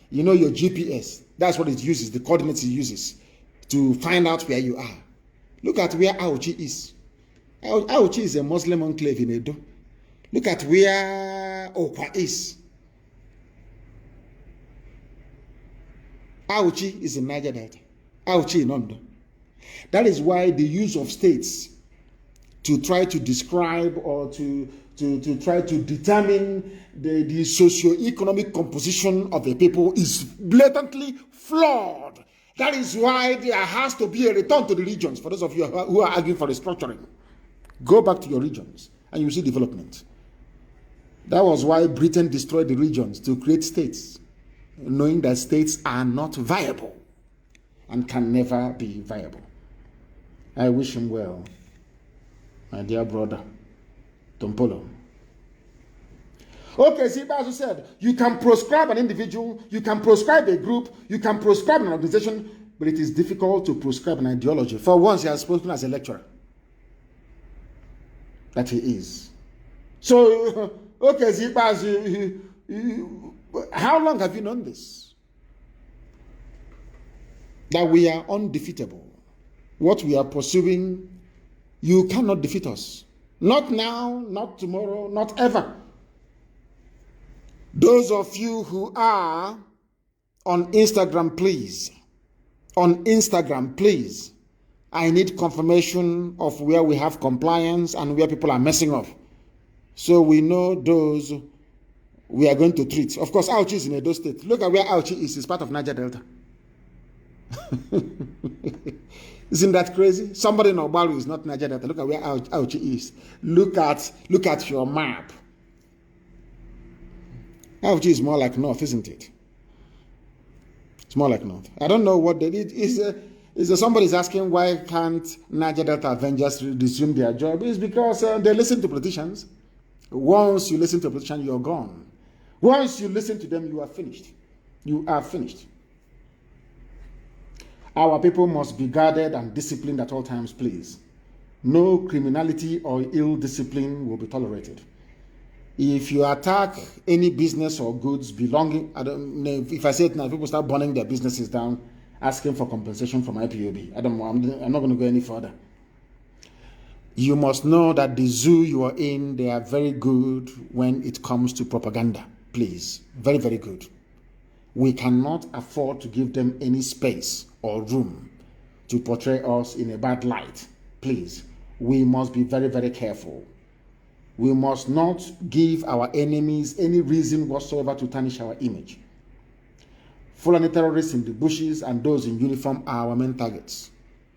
You know your GPS. That's what it uses, the coordinates it uses to find out where you are. Look at where Auchi is. Auchi is a Muslim enclave in Edo. Look at where Okwa is. Auchi is in Niger Delta. Auchi in Ondo. That is why the use of states to try to describe or to try to determine the socio-economic composition of the people is blatantly flawed. That is why there has to be a return to the regions. For those of you who are arguing for restructuring, go back to your regions and you see development. That was why Britain destroyed the regions to create states, knowing that states are not viable and can never be viable. I wish him well, my dear brother, Tompolo. Okay, see, as said, you can proscribe an individual, you can proscribe a group, you can proscribe an organization, but it is difficult to proscribe an ideology. For once, he has spoken as a lecturer. That he is. So, okay, see, how long have you known this? That we are undefeatable. What we are pursuing, you cannot defeat us. Not now, not tomorrow, not ever. Those of you who are on Instagram, please. On Instagram, please. I need confirmation of where we have compliance and where people are messing up. So we know those we are going to treat. Of course, Auchi is in Edo State. Look at where Auchi is. It's part of Niger Delta. Isn't that crazy? Somebody in Obalu is not Niger Delta. Look at where Auchi is. Look at your map. Auchi is more like north, isn't it? It's more like north. I don't know what they did. Somebody's asking why can't Niger Delta Avengers resume their job? It's because they listen to politicians. Once you listen to a politician, you're gone. Once you listen to them, you are finished. You are finished. Our people must be guarded and disciplined at all times, please. No criminality or ill discipline will be tolerated. If you attack any business or goods belonging, I don't know, if I say it now, people start burning their businesses down, asking for compensation from IPOB. I don't know, I'm not going to go any further. You must know that the zoo you are in, they are very good when it comes to propaganda. Please, very, very good. We cannot afford to give them any space or room to portray us in a bad light. Please, we must be very, very careful. We must not give our enemies any reason whatsoever to tarnish our image. Fulani terrorists in the bushes and those in uniform are our main targets.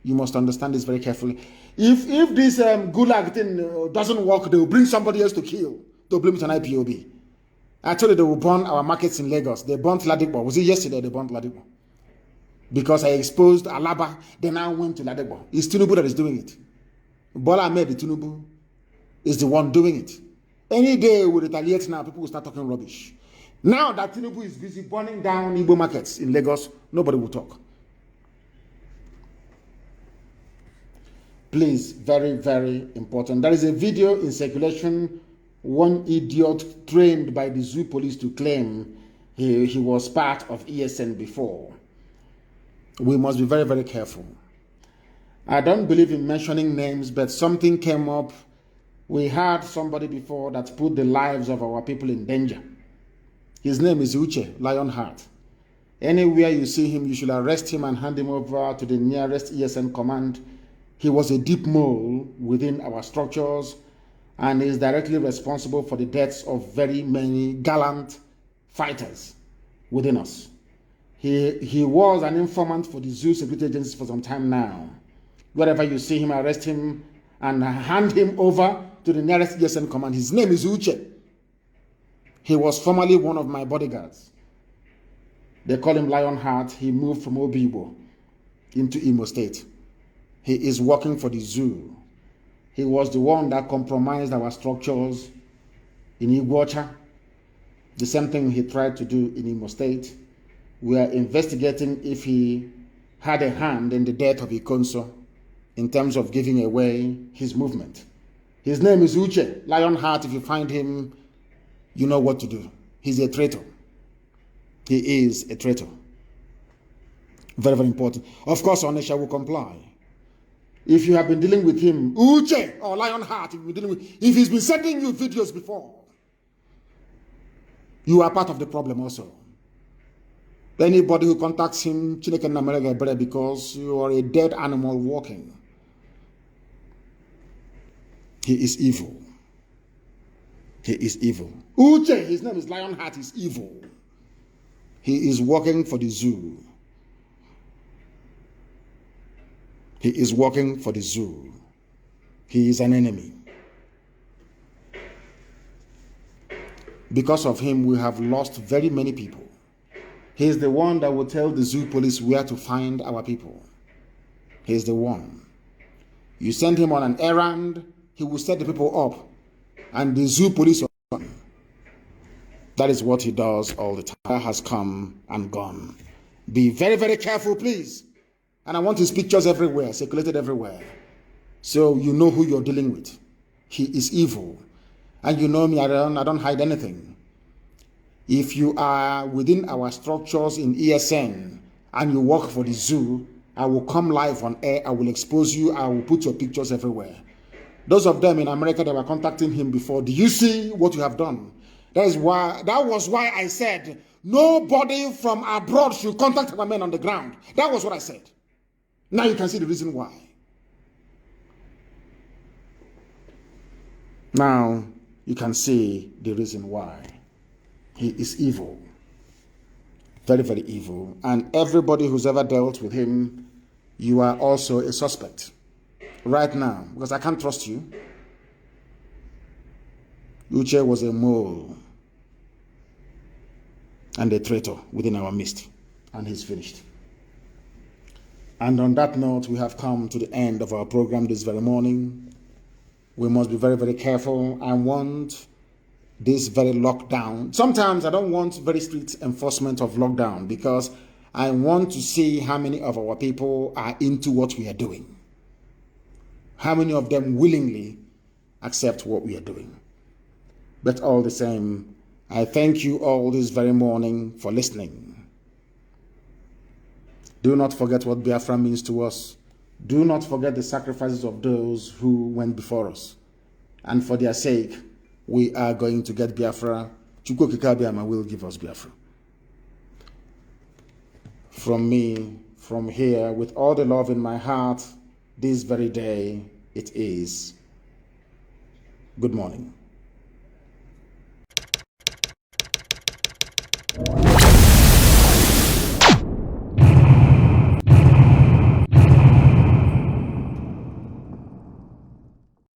You must understand this very carefully. If this gulag thing doesn't work, they will bring somebody else to kill. They'll blame it on IPOB. I told you they will burn our markets in Lagos. They burnt Ladipo. Was it yesterday they burnt Ladipo? Because I exposed Alaba, they now went to Ladipo. It's Tinubu that is doing it. Bola Ahmed Tinubu is the one doing it. Any day we retaliate now, people will start talking rubbish. Now that Tinubu is busy burning down Igbo markets in Lagos, nobody will talk. Please, very, very important. There is a video in circulation, one idiot trained by the zoo police to claim he was part of ESN before. We must be very, very careful. I don't believe in mentioning names, but something came up. We had somebody before that put the lives of our people in danger. His name is Uche Lionheart. Anywhere you see him, you should arrest him and hand him over to the nearest ESN command. He was a deep mole within our structures and is directly responsible for the deaths of very many gallant fighters within us. He was an informant for the zoo security agencies for some time now. Wherever you see him, arrest him and hand him over to the nearest ESN command. His name is Uche. He was formerly one of my bodyguards. They call him Lionheart. He moved from Obibo into Imo State. He is working for the zoo. He was the one that compromised our structures in Iguacha. The same thing he tried to do in Imo State. We are investigating if he had a hand in the death of Ikonso in terms of giving away his movement. His name is Uche Lionheart. If you find him, you know what to do. He's a traitor. He is a traitor. Very, very important. Of course, Onisha will comply. If you have been dealing with him, Uche or Lionheart, if he's been sending you videos before, you are part of the problem also. Anybody who contacts him, Chineke Namerega, because you are a dead animal walking. He is evil. He is evil. Uche, his name is Lionheart, is evil. He is working for the zoo. He is working for the zoo. He is an enemy. Because of him, we have lost very many people. He is the one that will tell the zoo police where to find our people. He is the one. You send him on an errand, he will set the people up, and the zoo police are gone. That is what he does all the time. That has come and gone. Be very, very careful, please. And I want his pictures everywhere, circulated everywhere, so you know who you're dealing with. He is evil. And you know me, I don't hide anything. If you are within our structures in ESN and you work for the zoo, I will come live on air, I will expose you, I will put your pictures everywhere. Those of them in America that were contacting him before, do you see what you have done? That was why I said, nobody from abroad should contact our men on the ground. That was what I said. Now you can see the reason why. Now you can see the reason why. He is evil. Very, very evil. And everybody who's ever dealt with him, you are also a suspect. Right now, because I can't trust you. Uche was a mole and a traitor within our midst. And he's finished. And on that note, we have come to the end of our program this very morning. We must be very, very careful. I want this very lockdown. Sometimes I don't want very strict enforcement of lockdown because I want to see how many of our people are into what we are doing. How many of them willingly accept what we are doing. But all the same, I thank you all this very morning for listening. Do not forget what Biafra means to us. Do not forget the sacrifices of those who went before us. And for their sake, we are going to get Biafra. Chukwu Okike Abiama will give us Biafra. From me, from here, with all the love in my heart, this very day, it is good morning.